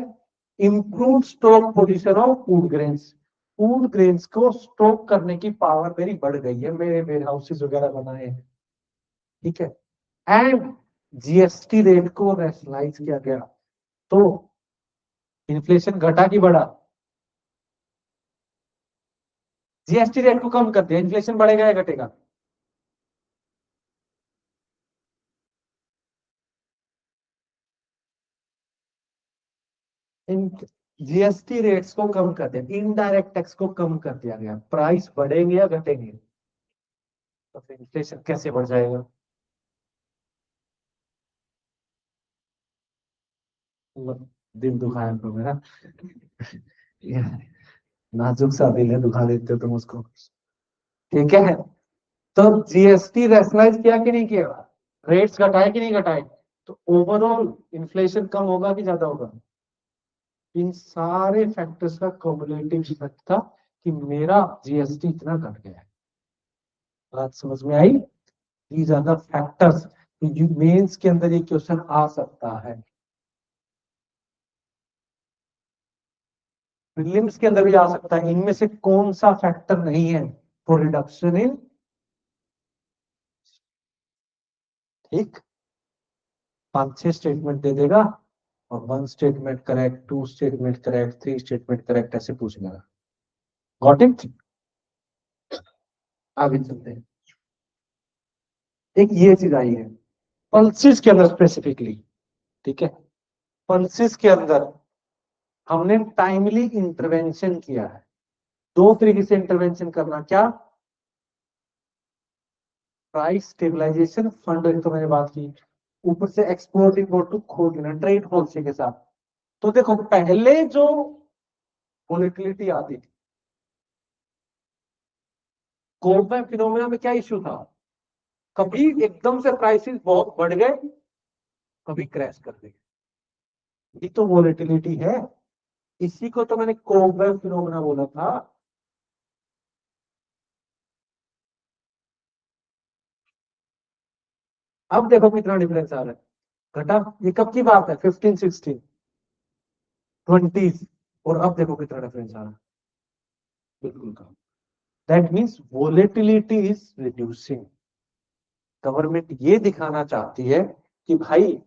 [SPEAKER 1] improve stock position of food grains. Food grains को स्टॉक करने की पावर मेरी बढ़ गई है, मेरे वेयर हाउसेस वगैरह बनाए हैं, ठीक है। एंड जीएसटी रेट को रैशनलाइज किया गया, तो इन्फ्लेशन घटा कि बढ़ा? जीएसटी रेट को कम कर दिया, इन्फ्लेशन बढ़ेगा या घटेगा? जीएसटी रेट्स को कम कर दिया, इनडायरेक्ट टैक्स को कम कर दिया गया, प्राइस बढ़ेंगे या घटेंगे? तो फिर इन्फ्लेशन कैसे बढ़ जाएगा? दिल दुखाया तो मेरा, ये नाजुक सा दिल है, दुखा देते हो तुम उसको, ठीक है। तो जीएसटी रैशनलाइज किया कि नहीं किया? रेट्स घटाए कि नहीं घटाए? तो ओवरऑल इन्फ्लेशन कम होगा कि ज्यादा होगा? इन सारे फैक्टर्स का कम्युलेटिव इफेक्ट था कि मेरा जीएसटी इतना घट गया है। बात समझ में आई? These are the factors. Mains के अंदर ये क्वेश्चन आ सकता है, प्रीलिम्स के अंदर भी आ सकता है, इनमें से कौन सा फैक्टर नहीं है फॉर रिडक्शन इन, ठीक। 5-6 स्टेटमेंट दे देगा और 1 statement correct, 2 statement correct, 3 statement correct, ऐसे पूछ लेगा। Got it? आगे चलते हैं। एक ये चीज आई है पल्सिस के अंदर स्पेसिफिकली, ठीक है। पल्सिस के अंदर हमने टाइमली इंटरवेंशन किया है। दो तरीके से इंटरवेंशन करना, क्या? प्राइस स्टेबलाइजेशन फंड, तो मैंने बात की, ऊपर से एक्सपोर्ट इंपोर्ट को खोल देना ट्रेड पॉलिसी के साथ। तो देखो पहले जो वोलेटिलिटी आती थी, कोलमैन फिनोमेना में क्या इश्यू था? कभी एकदम से प्राइसेस बहुत बढ़ गए, कभी क्रैश कर गए, ये तो वोलेटिलिटी है। इसी को तो मैंने कोलमैन फिनोमेना बोला था। अब देखो कितना डिफरेंस आ रहा है, घटा। ये कब की बात है? 15, 16, 20, और अब देखो कितना डिफरेंस आ रहा है, बिल्कुल कम। That means volatility is reducing. Government ये दिखाना चाहती है कि भाई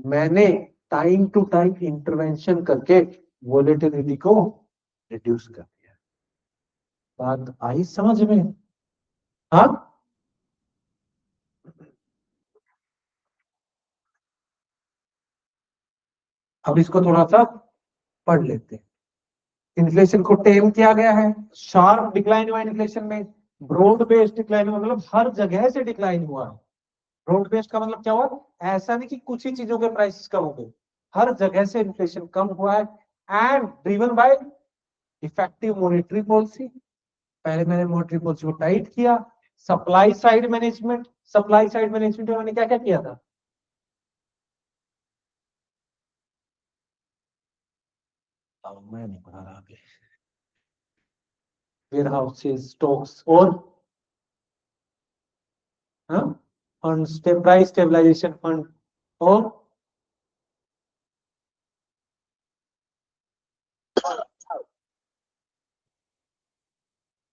[SPEAKER 1] मैंने टाइम टू टाइम इंटरवेंशन करके वोलेटिलिटी को रिड्यूस कर दिया। बात आई समझ में? हाँ। अब इसको थोड़ा सा पढ़ लेते हैं। इन्फ्लेशन को टेम किया गया है, शार्प डिक्लाइन हुआ इन्फ्लेशन में, ब्रॉड बेस्ड डिक्लाइन हुआ, मतलब हर जगह से डिक्लाइन हुआ है। ब्रॉड बेस्ड का मतलब क्या हुआ? ऐसा नहीं कि कुछ ही चीजों के प्राइसेस कम हो गए, हर जगह से इन्फ्लेशन कम हुआ है। And driven by effective monetary policy, पहले मैंने मॉनेटरी पॉलिसी को टाइट किया। Supply side management, supply side management में मैंने क्या क्या किया था? अब मैं नहीं पढ़ा रहा आगे। वेयर हाउसेस, स्टॉक्स, और फंड, प्राइस स्टेबलाइजेशन फंड, और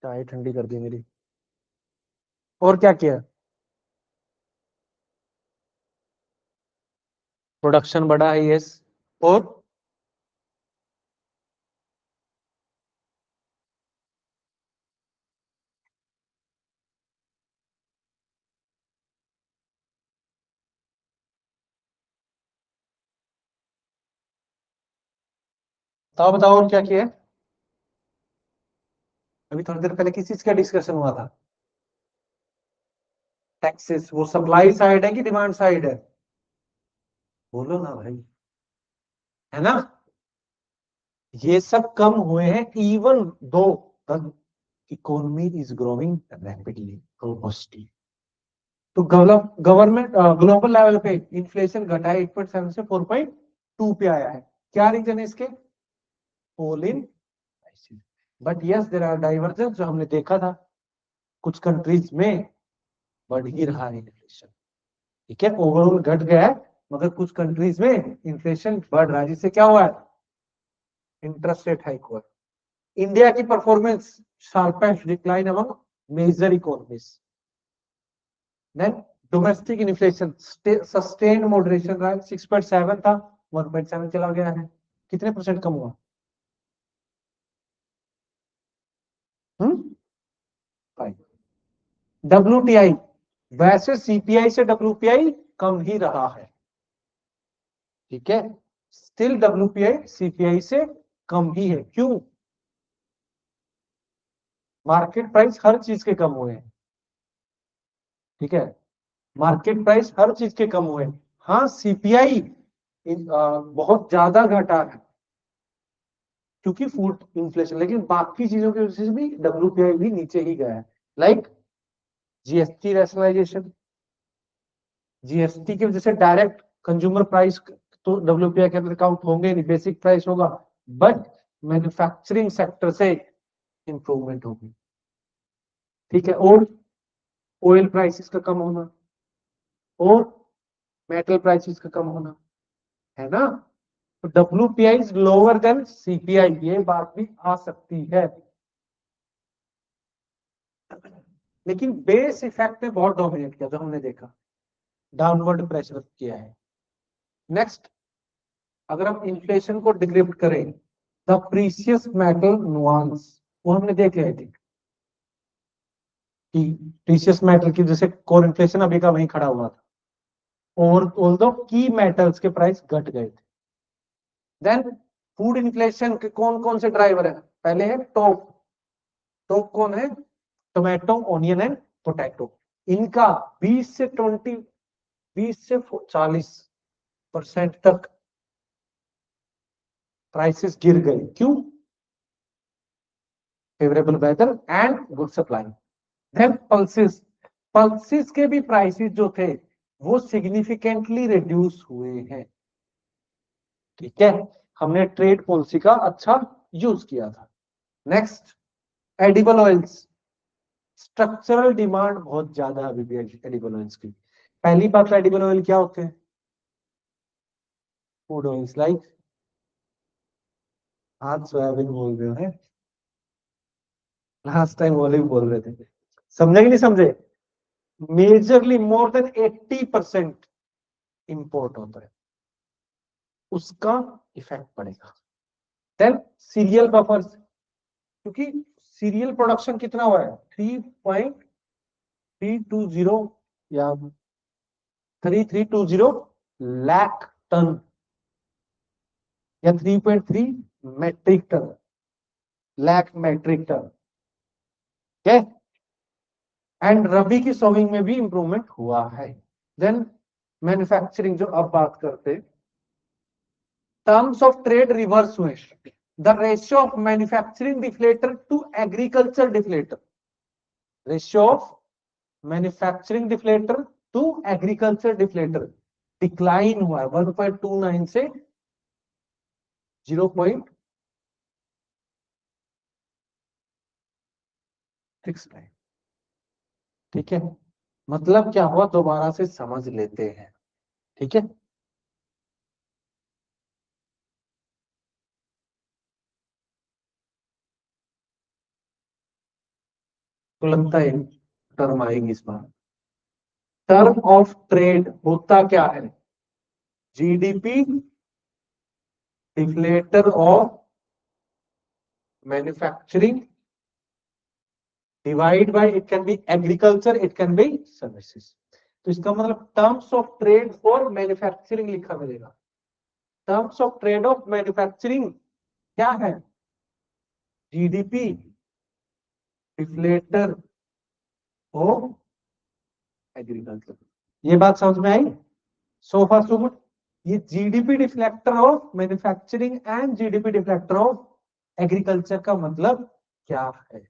[SPEAKER 1] चाय ठंडी कर दी मेरी। और क्या किया? प्रोडक्शन बढ़ा है, यस। और बताओ बताओ, और क्या किया? अभी थोड़ी देर पहले किस चीज का डिस्कशन हुआ था? टैक्सेस। वो सप्लाई साइड है कि डिमांड साइड है? बोलो ना भाई, है ना? ये सब कम हुए हैं even though the economy is growing rapidly, robustly. तो गवर्नमेंट ग्लोबल लेवल पे इन्फ्लेशन घटा है 8.7 से 4.8, 2 पे आया है। क्या रीजन है इसके? Fall in prices. But yes there are divergence, जो हमने देखा था कुछ कंट्रीज में बढ़ ही रहा है इन्फ्लेशन। ठीक है, ओवरऑल घट गया है, मगर कुछ कंट्रीज में इन्फ्लेशन बढ़ रहा है, जिससे क्या हुआ है? इंटरेस्ट रेट हाइक हुआ। इंडिया की performance sharpest decline among major economies. Then domestic inflation sustained moderation रहा, 6.7 था, 1.7 चला गया है। कितने परसेंट कम हुआ? WTI, वैसे सीपीआई से WPI कम ही रहा है। ठीक है, स्टिल WPI सीपीआई से कम ही है। क्यों? मार्केट प्राइस हर चीज के कम हुए हैं। ठीक है, मार्केट प्राइस हर चीज के कम हुए हैं। हाँ, सीपीआई बहुत ज्यादा घटा है क्योंकि फूड इन्फ्लेशन, लेकिन बाकी चीजों की वजह से भी WPI भी नीचे ही गया है। लाइक जीएसटी रैशनलाइजेशन, जीएसटी की वजह से डायरेक्ट कंज्यूमर प्राइस तो WPI के अंदर काउंट होंगे नहीं, बेसिक प्राइस होगा, बट मैन्युफैक्चरिंग सेक्टर से इंप्रूवमेंट होगी। ठीक है, और ऑयल प्राइसेस का कम होना और मेटल प्राइसेस का कम होना, है ना? तो WPI is lower than CPI, ये बात भी आ सकती है। लेकिन बेस इफेक्ट ने बहुत डोमिनेट किया, जो हमने देखा, डाउनवर्ड प्रेशर किया है। नेक्स्ट, अगर हम इन्फ्लेशन को डिक्रिप्ट करें, द प्रीसियस मेटल नुआंस, वो हमने देख लिया थी कि प्रीसियस मेटल की जैसे कोर इन्फ्लेशन अभी का वहीं खड़ा हुआ था, और ऑल्दो की मेटल्स के प्राइस घट गए थे। देन फूड इन्फ्लेशन के कौन कौन से ड्राइवर है? पहले है टॉप। टॉप कौन है? Tomato, onion and potato. इनका 20 से 40% तक प्राइसेस गिर गए। क्यों? Favourable weather and good supply. Then pulses, pulses के भी प्राइसेस जो थे वो सिग्निफिकेंटली रिड्यूस हुए हैं। ठीक है, हमने ट्रेड पॉलिसी का अच्छा यूज किया था। Next, edible oils, structural demand बहुत ज्यादा अभी भी एडिबल ऑयल्स की। पहली बात, एडिबल ऑयल क्या होते हैं? फूड ऑयल्स लाइक, आज सोयाबीन बोल रहे हैं, लास्ट टाइम ऑलिव बोल रहे थे। समझे कि नहीं समझे? मेजरली मोर देन 80% इंपोर्ट होता है, उसका इफेक्ट पड़ेगा। देन सीरियल बफर्स, क्योंकि सीरियल प्रोडक्शन कितना हुआ है? 3.320 या 3320 लाख टन या 3.3 metric tonne, lakh metric tonne. ठीक है, एंड रबी की सोविंग में भी इंप्रूवमेंट हुआ है। देन मैन्युफैक्चरिंग, जो अब बात करते, टर्म्स ऑफ ट्रेड रिवर्स हुए। The ratio of manufacturing deflator to agriculture deflator, ratio of manufacturing deflator to agriculture deflator decline हुआ है 1.29 से 0.69। ठीक है, मतलब क्या हुआ, दोबारा से समझ लेते हैं। ठीक है, तो लगता है टर्म आएगी इस बार। टर्म ऑफ ट्रेड होता क्या है? GDP deflator of manufacturing divide bye, it can be agriculture, it can be services. तो इसका मतलब terms of trade for manufacturing लिखा मिलेगा। Terms of trade off manufacturing क्या है? GDP deflator of agriculture. ये बात समझ में आई? सो फार सो गुड। ये GDP deflector of manufacturing and GDP deflector of agriculture का मतलब क्या है?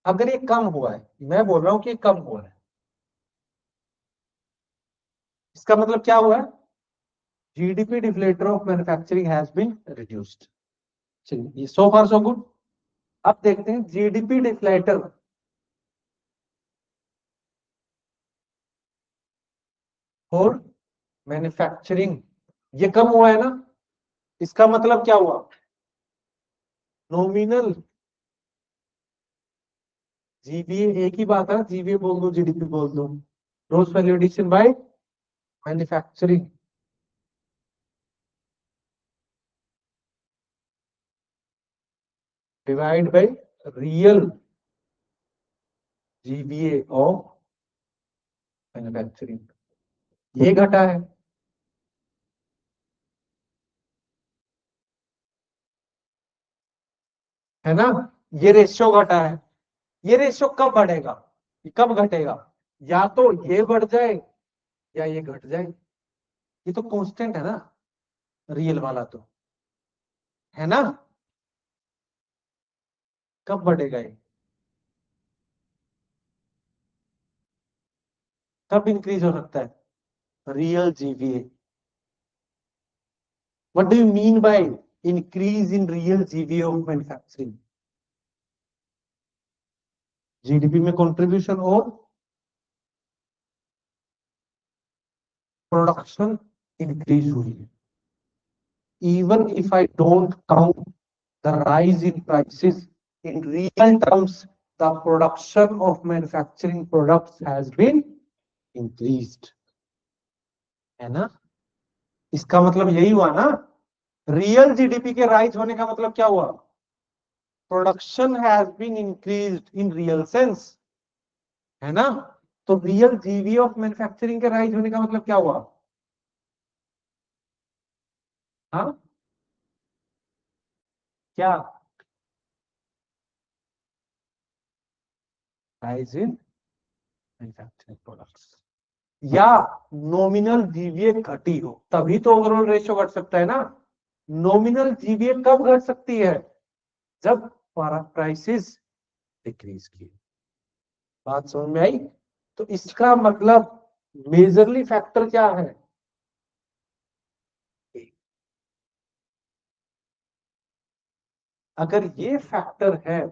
[SPEAKER 1] अगर ये कम हुआ है, मैं बोल रहा हूं कि कम हुआ है, इसका मतलब क्या हुआ है? GDP deflator of manufacturing has been reduced. चलिए, सो फार सो गुड। अब देखते हैं जीडीपी डिफ्लेटर फॉर मैन्युफैक्चरिंग, ये कम हुआ है ना, इसका मतलब क्या हुआ? नॉमिनल जीबीए, एक ही बात है, जीबीए बोल दो जीडीपी बोल दो, gross value addition by manufacturing divide by real GBA of manufacturing, ये घटा है ना, ये रेशियो घटा है। ये रेशियो कब बढ़ेगा, ये कब घटेगा? या तो ये बढ़ जाए या ये घट जाए। ये तो कांस्टेंट है ना, रियल वाला तो, है ना। कब बढ़ेगा ये, कब इंक्रीज हो सकता है? Real GVA. What do you mean by increase in real GVA of manufacturing? GDP में कंट्रीब्यूशन और प्रोडक्शन इंक्रीज हुई है। Even if I don't count the rise in prices, in real terms, the production of manufacturing products has been increased. है ना, इसका मतलब यही हुआ ना, रियल जीडीपी के राइज होने का मतलब क्या हुआ? Production has been increased in real sense, है ना। तो रियल जीवी ऑफ मैन्युफैक्चरिंग के राइज होने का मतलब क्या हुआ? हाँ, क्या? राइज इन मैन्युफैक्चरिंग प्रोडक्ट्स, या नॉमिनल जीवीए घटी हो, तभी तो ओवरऑल रेशियो घट सकता है ना। नॉमिनल जीवीए कब घट सकती है? जब प्राइसेस डिक्रीज की। बात समझ में आई? तो इसका मतलब मेजरली फैक्टर क्या है? अगर ये फैक्टर है,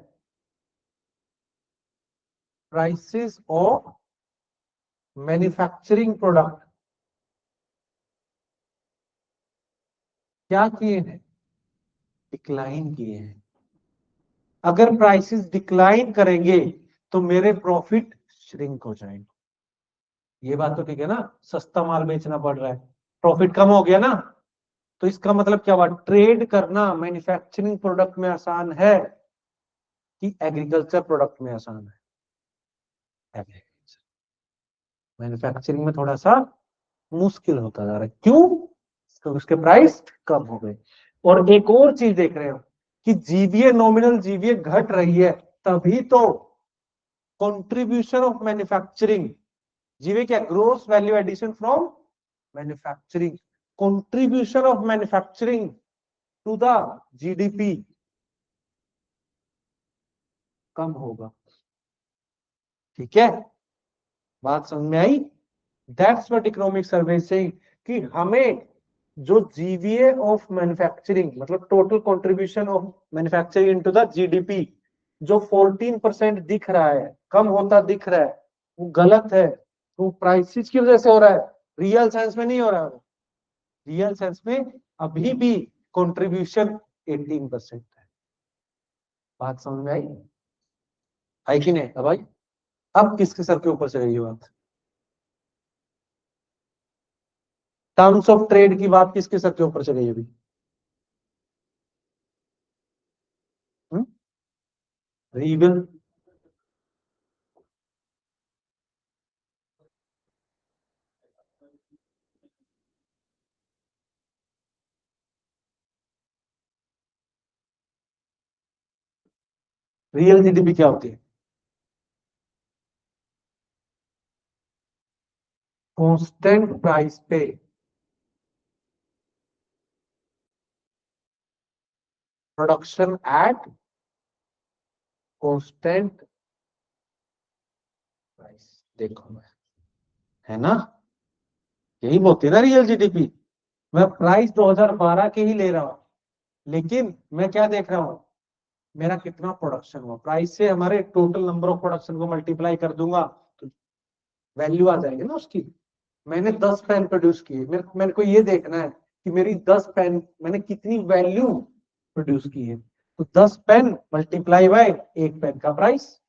[SPEAKER 1] प्राइसेस ऑफ मैन्युफैक्चरिंग प्रोडक्ट क्या किए हैं? डिक्लाइन किए हैं। अगर प्राइसेस डिक्लाइन करेंगे तो मेरे प्रॉफिट श्रिंक हो जाएंगे। ये बात तो ठीक है ना, सस्ता माल बेचना पड़ रहा है, प्रॉफिट कम हो गया ना। तो इसका मतलब क्या हुआ? ट्रेड करना मैन्युफैक्चरिंग प्रोडक्ट में आसान है कि एग्रीकल्चर प्रोडक्ट में आसान है? एग्रीकल्चर, मैन्युफैक्चरिंग में थोड़ा सा मुश्किल होता जा रहा है। क्यों? क्योंकि उसके प्राइस कम हो गए। और एक और चीज देख रहे हो कि जीवीए, नॉमिनल जीवीए घट रही है, तभी तो कंट्रीब्यूशन ऑफ मैन्युफैक्चरिंग, जीवीए क्या? Gross value addition from manufacturing, contribution of manufacturing to the GDP कम होगा। ठीक है, बात समझ में आई? दैट्स व्हाट इकोनॉमिक सर्वे से, कि हमें जो जीवीए ऑफ मैन्युफैक्चरिंग, मतलब total contribution of manufacturing into the GDP, जो 14% दिख रहा है, कम होता दिख रहा है, वो गलत है। वो प्राइसेस की वजह से हो रहा है, रियल सेंस में नहीं हो रहा है। रियल सेंस में अभी भी कंट्रीब्यूशन 18% है। बात समझ में आई? आई कि नहीं? अब आई? अब किसके सर के ऊपर से गई ये बात? टर्म्स ऑफ ट्रेड की बात किसके सर के ऊपर से गई अभी? रियल रियल जीडीपी क्या होती है? कांस्टेंट प्राइस पे प्रोडक्शन एट कांस्टेंट प्राइस। देखो, है ना, यही बोलते हैं ना रियल जीडीपी। मैं प्राइस 2012 के ही ले रहा हूँ, लेकिन मैं क्या देख रहा हूँ, मेरा कितना प्रोडक्शन हुआ। प्राइस से हमारे टोटल नंबर ऑफ प्रोडक्शन को मल्टीप्लाई कर दूंगा तो वैल्यू आ जाएगी ना उसकी। मैंने 10 पेन प्रोड्यूस किए, मेरे को ये देखना है कि मेरी 10 पेन मैंने कितनी वैल्यू प्रोड्यूस की है। तो 10 पेन मल्टीप्लाई बाय एक पेन का प्राइस,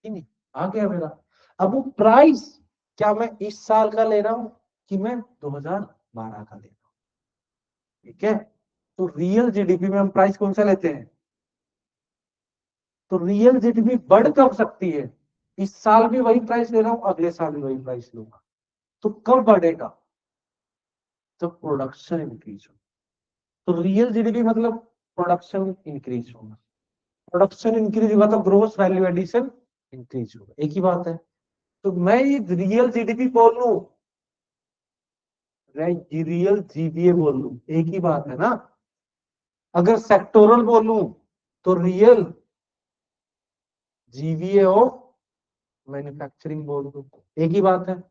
[SPEAKER 1] नहीं आ गया मेरा। अब वो प्राइस क्या मैं इस साल का ले रहा हूं कि मैं 2012 का ले रहा हूं? ठीक है, तो रियल जीडीपी में हम प्राइस कौन सा लेते हैं? तो रियल जीडीपी बढ़ कब सकती है? इस साल भी वही प्राइस ले रहा हूं, अगले साल भी वही प्राइस लूंगा। तो कब बढ़ेगा? जब प्रोडक्शन इंक्रीज हो। तो रियल जीडीपी मतलब प्रोडक्शन इंक्रीज होगा। प्रोडक्शन इंक्रीज होगा तो ग्रोस वैल्यू एडिशन इंक्रीज होगा, एक ही बात है। तो मैं ये रियल जीडीपी बोल लूं, रियल जीबीए बोल लूं, एक ही बात है ना। अगर सेक्टोरल बोलूं तो रियल जीवीए ऑफ मैन्युफैक्चरिंग बोल दूं, एक ही बात है।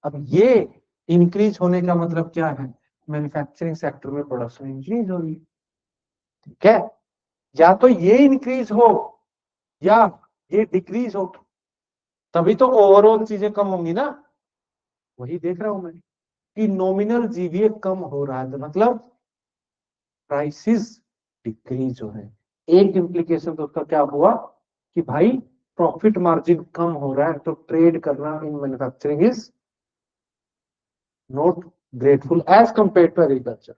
[SPEAKER 1] अब ये इंक्रीज होने का मतलब क्या है? मैन्युफैक्चरिंग सेक्टर में प्रोडक्शन इंक्रीज होगी। ठीक है, या तो ये इंक्रीज हो या ये डिक्रीज हो, तभी तो ओवरऑल चीजें कम होंगी ना। वही देख रहा हूं मैं कि नॉमिनल जीवीए कम हो रहा है, तो मतलब प्राइसेस डिक्रीज हो रहे हैं। एक इम्प्लीकेशन तो उसका क्या हुआ कि भाई प्रॉफिट मार्जिन कम हो रहा है, तो ट्रेड करना in manufacturing is not grateful as compare to agriculture.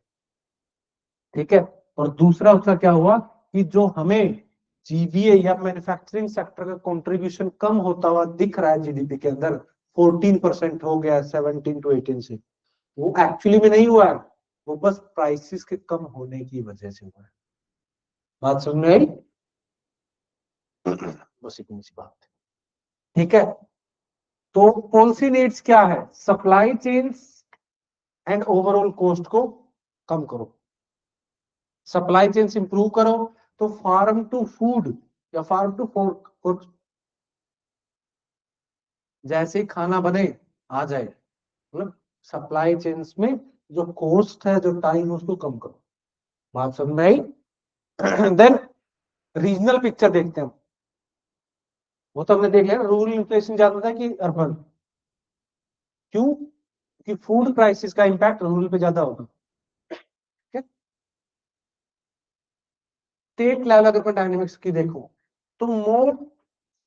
[SPEAKER 1] ठीक है, और दूसरा उसका क्या हुआ कि जो हमें जीबीए या मैन्युफैक्चरिंग सेक्टर का कंट्रीब्यूशन कम होता हुआ दिख रहा है जीडीपी के अंदर, 14% हो गया 17 to 18 से, वो एक्चुअली में नहीं हुआ है। वो बस प्राइसेस के कम होने की वजह से हुआ है। बात समझ में आई? बस इतनी सी बात है। ठीक है, तो पॉलिसी नीड्स क्या है? Supply chains and overall cost को कम करो, सप्लाई चेन्स इंप्रूव करो। तो फार्म टू फूड या फार्म टू फोर्क, जैसे ही खाना बने आ जाए, मतलब सप्लाई चेन्स में जो कॉस्ट है, जो टाइम है, उसको कम करो। बात समझ में आई? देन रीजनल पिक्चर देखते हैं। वो तो हमने देख लिया, रूरल इन्फ्लेशन ज्यादा था कि अर्बन? क्यों? कि फूड प्राइसेस का इंपैक्ट रूरल पे ज्यादा होगा। स्टेट लेवल अगर मैं डायनेमिक्स की देखूं तो मोर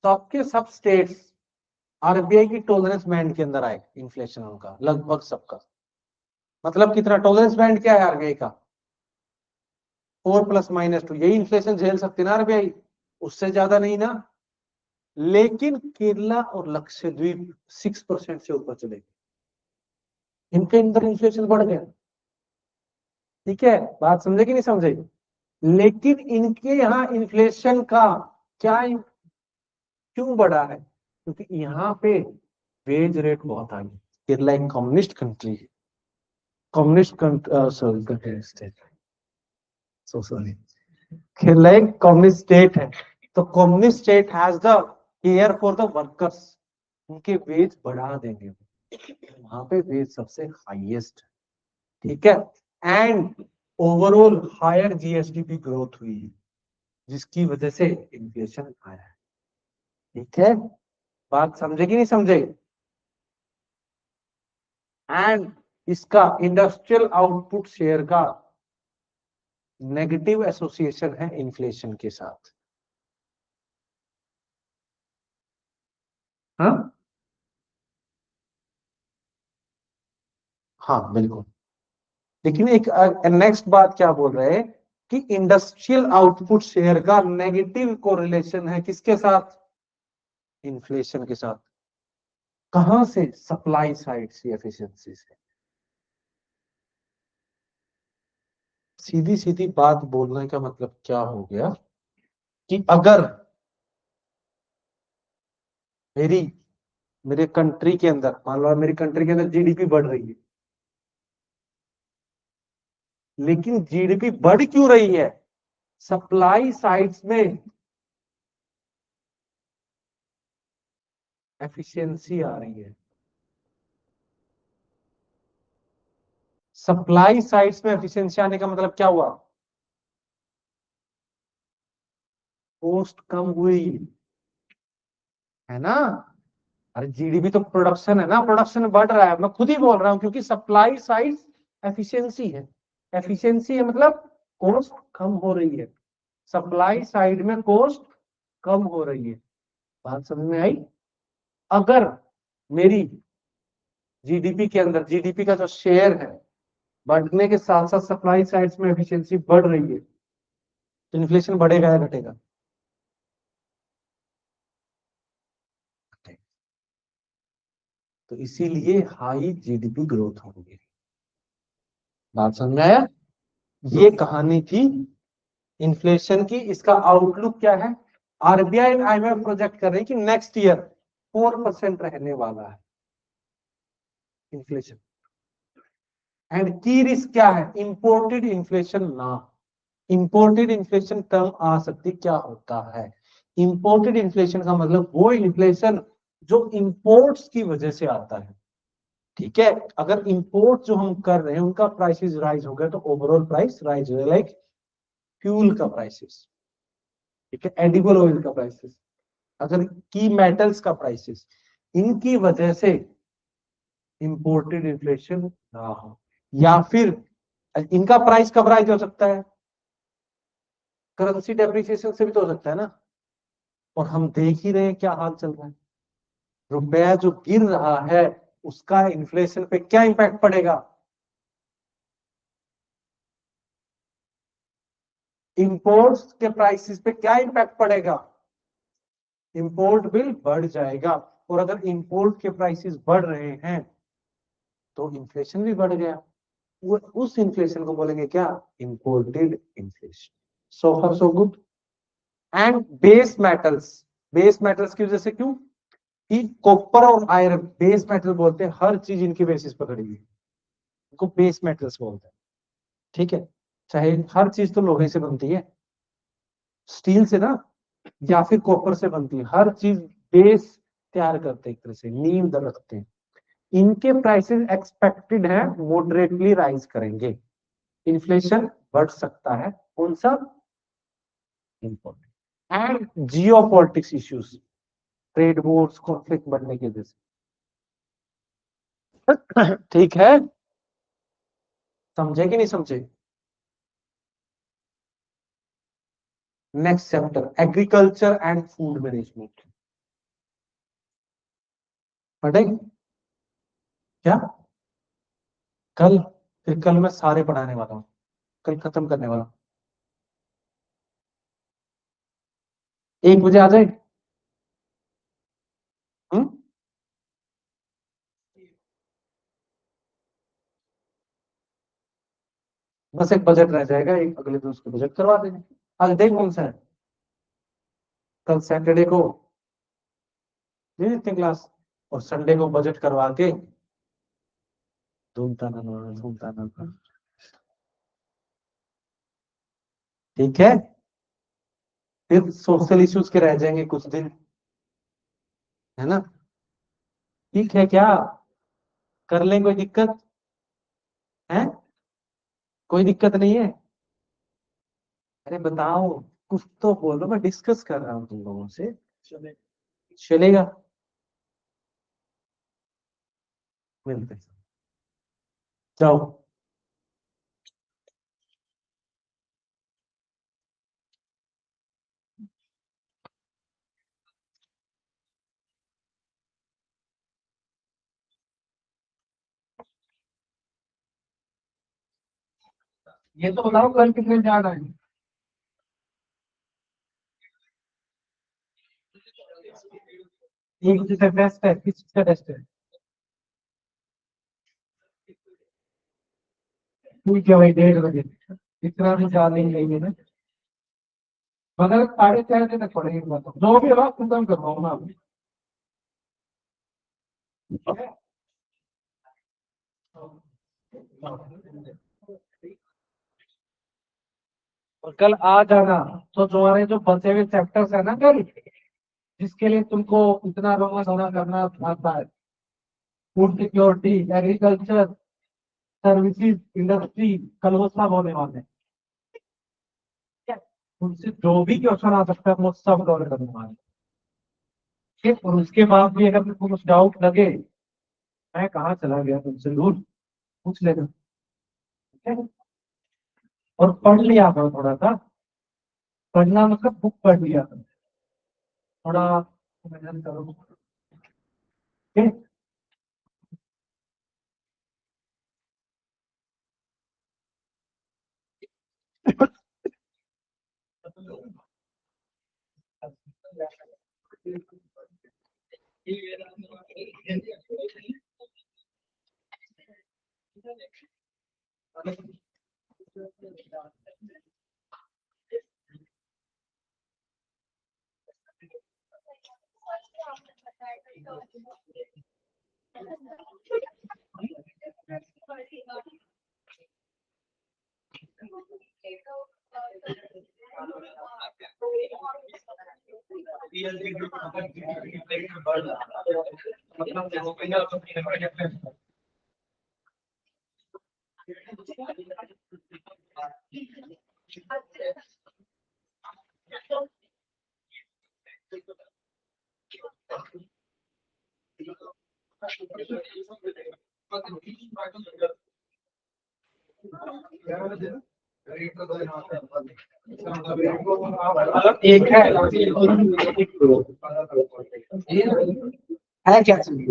[SPEAKER 1] सबके सब स्टेट्स आरबीआई की टॉलरेंस बैंड के अंदर आए इन्फ्लेशन उनका, लगभग सबका। मतलब कितना टॉलरेंस बैंड क्या है आरबीआई का? 4 ± 2, यही इन्फ्लेशन झेल सकती ना आरबीआई, उससे ज्यादा नहीं ना। लेकिन केरला और लक्षद्वीप 6% से ऊपर चले गए, इनके अंदर इन्फ्लेशन बढ़ गया। ठीक है, बात समझे कि नहीं समझे? लेकिन इनके यहाँ इन्फ्लेशन का क्या, क्यों बढ़ा है? क्योंकि यहाँ पे वेज रेट बहुत आ गई। केरला एक कम्युनिस्ट कंट्री है, communist sorry country state, so sorry, Kerala एक कम्युनिस्ट स्टेट है। तो communist state has the care for the workers, उनके वेज बढ़ा देंगे, वहां पे वेज सबसे हाईएस्ट। ठीक है, and overall higher GSDP growth हुई है, जिसकी वजह से इन्फ्लेशन आया है। ठीक है, बात समझे कि नहीं समझे? एंड इसका इंडस्ट्रियल आउटपुट शेयर का नेगेटिव एसोसिएशन है इन्फ्लेशन के साथ। हाँ, हाँ बिल्कुल। लेकिन एक नेक्स्ट बात क्या बोल रहे हैं कि इंडस्ट्रियल आउटपुट शेयर का नेगेटिव कोरिलेशन है किसके साथ? इन्फ्लेशन के साथ। कहां से? सप्लाई साइड से एफिशिएंसी से। सीधी सीधी बात बोलने का मतलब क्या हो गया कि अगर मेरी मेरे कंट्री के अंदर, मान लो मेरी कंट्री के अंदर जीडीपी बढ़ रही है, लेकिन जीडीपी बढ़ क्यों रही है? सप्लाई साइड्स में एफिशिएंसी आ रही है। सप्लाई साइड्स में एफिशिएंसी आने का मतलब क्या हुआ? कॉस्ट कम हुई, है ना? अरे जीडीपी तो प्रोडक्शन है ना, प्रोडक्शन बढ़ रहा है, मैं खुद ही बोल रहा हूं, क्योंकि सप्लाई साइड एफिशिएंसी है। एफिशिएंसी है मतलब कॉस्ट कम हो रही है, सप्लाई साइड में कॉस्ट कम हो रही है। बात समझ में आई? अगर मेरी जीडीपी के अंदर जीडीपी का जो शेयर है बढ़ने के साथ साथ सप्लाई साइड्स में एफिशिएंसी बढ़ रही है, तो इन्फ्लेशन बढ़ेगा या घटेगा? तो इसीलिए हाई जीडीपी ग्रोथ होगी। बात समझ में आया? ये कहानी थी इन्फ्लेशन की। इसका आउटलुक क्या है? आरबीआई एंड आईएमएफ प्रोजेक्ट कर रहे हैं कि नेक्स्ट ईयर 4% रहने वाला है इन्फ्लेशन। एंड की रिस्क क्या है? इंपोर्टेड इन्फ्लेशन ना। इंपोर्टेड इन्फ्लेशन टर्म आ सकती, क्या होता है इंपोर्टेड इन्फ्लेशन का मतलब? वो इन्फ्लेशन जो इंपोर्ट्स की वजह से आता है। ठीक है, अगर इंपोर्ट जो हम कर रहे हैं उनका प्राइसेस राइज हो गया तो ओवरऑल प्राइस राइज हो, लाइक फ्यूल का प्राइसेस, ठीक है, एडिबल ऑयल का प्राइसेस, अगर की मेटल्स का प्राइसेस, इनकी वजह से इंपोर्टेड इन्फ्लेशन ना हो। या फिर इनका प्राइस कब राइज हो सकता है? करेंसी डेप्रिसिएशन से भी तो हो सकता है ना। और हम देख ही रहे हैं क्या हाल चल रहा है, रुपया जो गिर रहा है उसका इन्फ्लेशन पे क्या इंपैक्ट पड़ेगा? इंपोर्ट्स के प्राइसेस पे क्या इंपैक्ट पड़ेगा? इंपोर्ट बिल बढ़ जाएगा। और अगर इंपोर्ट के प्राइसेस बढ़ रहे हैं तो इन्फ्लेशन भी बढ़ गया। वो उस इन्फ्लेशन को बोलेंगे क्या? Imported inflation. So far so good. And base metals की वजह से, क्यों कि कॉपर और आयरन बेस मेटल बोलते हैं, हर चीज इनके बेसिस पर खड़ी हुई है, इनको बेस मेटल्स बोलते हैं। ठीक है, चाहे हर चीज तो लोहे से बनती है, स्टील से ना, या फिर कॉपर से बनती है, हर चीज बेस तैयार करते हैं, एक तरह से नींव रखते हैं। इनके प्राइसेस एक्सपेक्टेड है मॉडरेटली राइज करेंगे, इन्फ्लेशन बढ़ सकता है। कौन सा? Important. And Jio politics issues, trade Wars, conflict बढ़ने की वजह से। ठीक है, समझे कि नहीं समझे? Next chapter agriculture and food management पढ़ेंगे क्या कल? फिर कल मैं सारे पढ़ाने वाला हूँ, कल खत्म करने वाला हूँ। 1 बजे आ जाए। हम्म? बस एक बजट रह जाएगा, एक अगले दिन उसको बजट करवा देंगे। आज देख कौन सा है, कल सैटरडे को दे देते हैं क्लास, और संडे को बजट करवा के धूमता ना धूमता ना। ठीक है, फिर सोशल इश्यूज के रह जाएंगे कुछ दिन, है ना? ठीक है क्या? कर लें, कोई दिक्कत है? कोई दिक्कत नहीं है? अरे बताओ, कुछ तो बोलो, मैं डिस्कस कर रहा हूँ तुम लोगों से। चलेगा, मिलते हैं। जाओ। ये तो बताओ कल कितने जाना है? 1 बजे से टेस्ट है, किस चीज का टेस्ट है? ठीक है भाई, 1:30 बजे। इतना भी ज्यादा नहीं लेंगे ना, मतलब 4:30 बजे तक पढ़ेंगे, मतलब जो भी होगा खत्म करवाओ ना अभी। और कल आ जाना, तो तुम्हारे जो बचे हुए चैप्टर्स है ना कल, जिसके लिए तुमको इतना रोना धोना करना आता है, food security, agriculture, services industry कल वो सब होने वाले हैं। उनसे जो भी क्वेश्चन आ सकता है वो सब कवर करने वाले हैं। ठीक है? और उसके बाद भी अगर तुमको कुछ डाउट लगे, मैं कहाँ चला गया तुमसे दूर, पूछ लेना। ठीक है? और पढ़ लिया करो थोड़ा सा। पढ़ना मतलब बुक पढ़ लिया करो थोड़ा, मेहनत करो। ठीक है? एक है क्या चीज?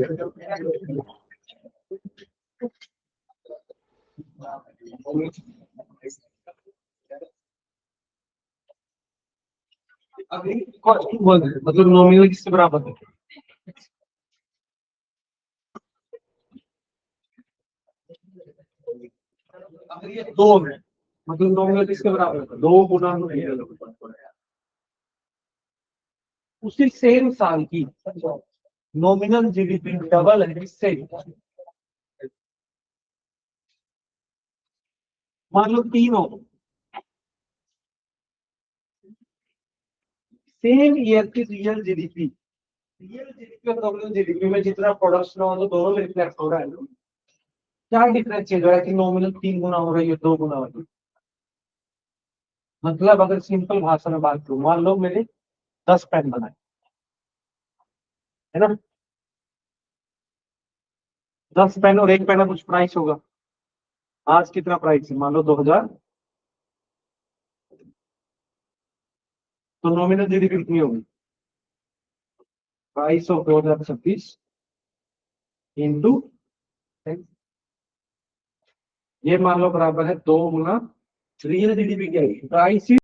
[SPEAKER 1] मतलब नॉमिनल किसके बराबर है? अगर ये दो है, मतलब नॉमिनल किसके बराबर है? दो गुना नॉमिनल। उसी सेम साल की नॉमिनल जीडीपी डबल है किससे? मान लो तीन हो, सेम ईयर की रियल जीडीपी, रियल जीडीपी और नॉमिनल जीडीपी में जितना प्रोडक्शन हो तो दोनों में रिफ्लेक्ट हो रहा है। क्या डिफरेंस चल रहा है कि नॉमिनल 3 गुना हो रही है, 2 गुना हो रही है? मतलब अगर सिंपल भाषा में बात करूं, मान लो मैंने 10 पेन बनाए, है ना? 10 पेन और एक पेन का कुछ प्राइस होगा। आज कितना प्राइस है? मान लो 2000। तो नॉमिनल जीडीपी कितनी होगी? 2226 इंटू, ये मान लो बराबर है 2 गुना रियल जीडीपी क्या है? 22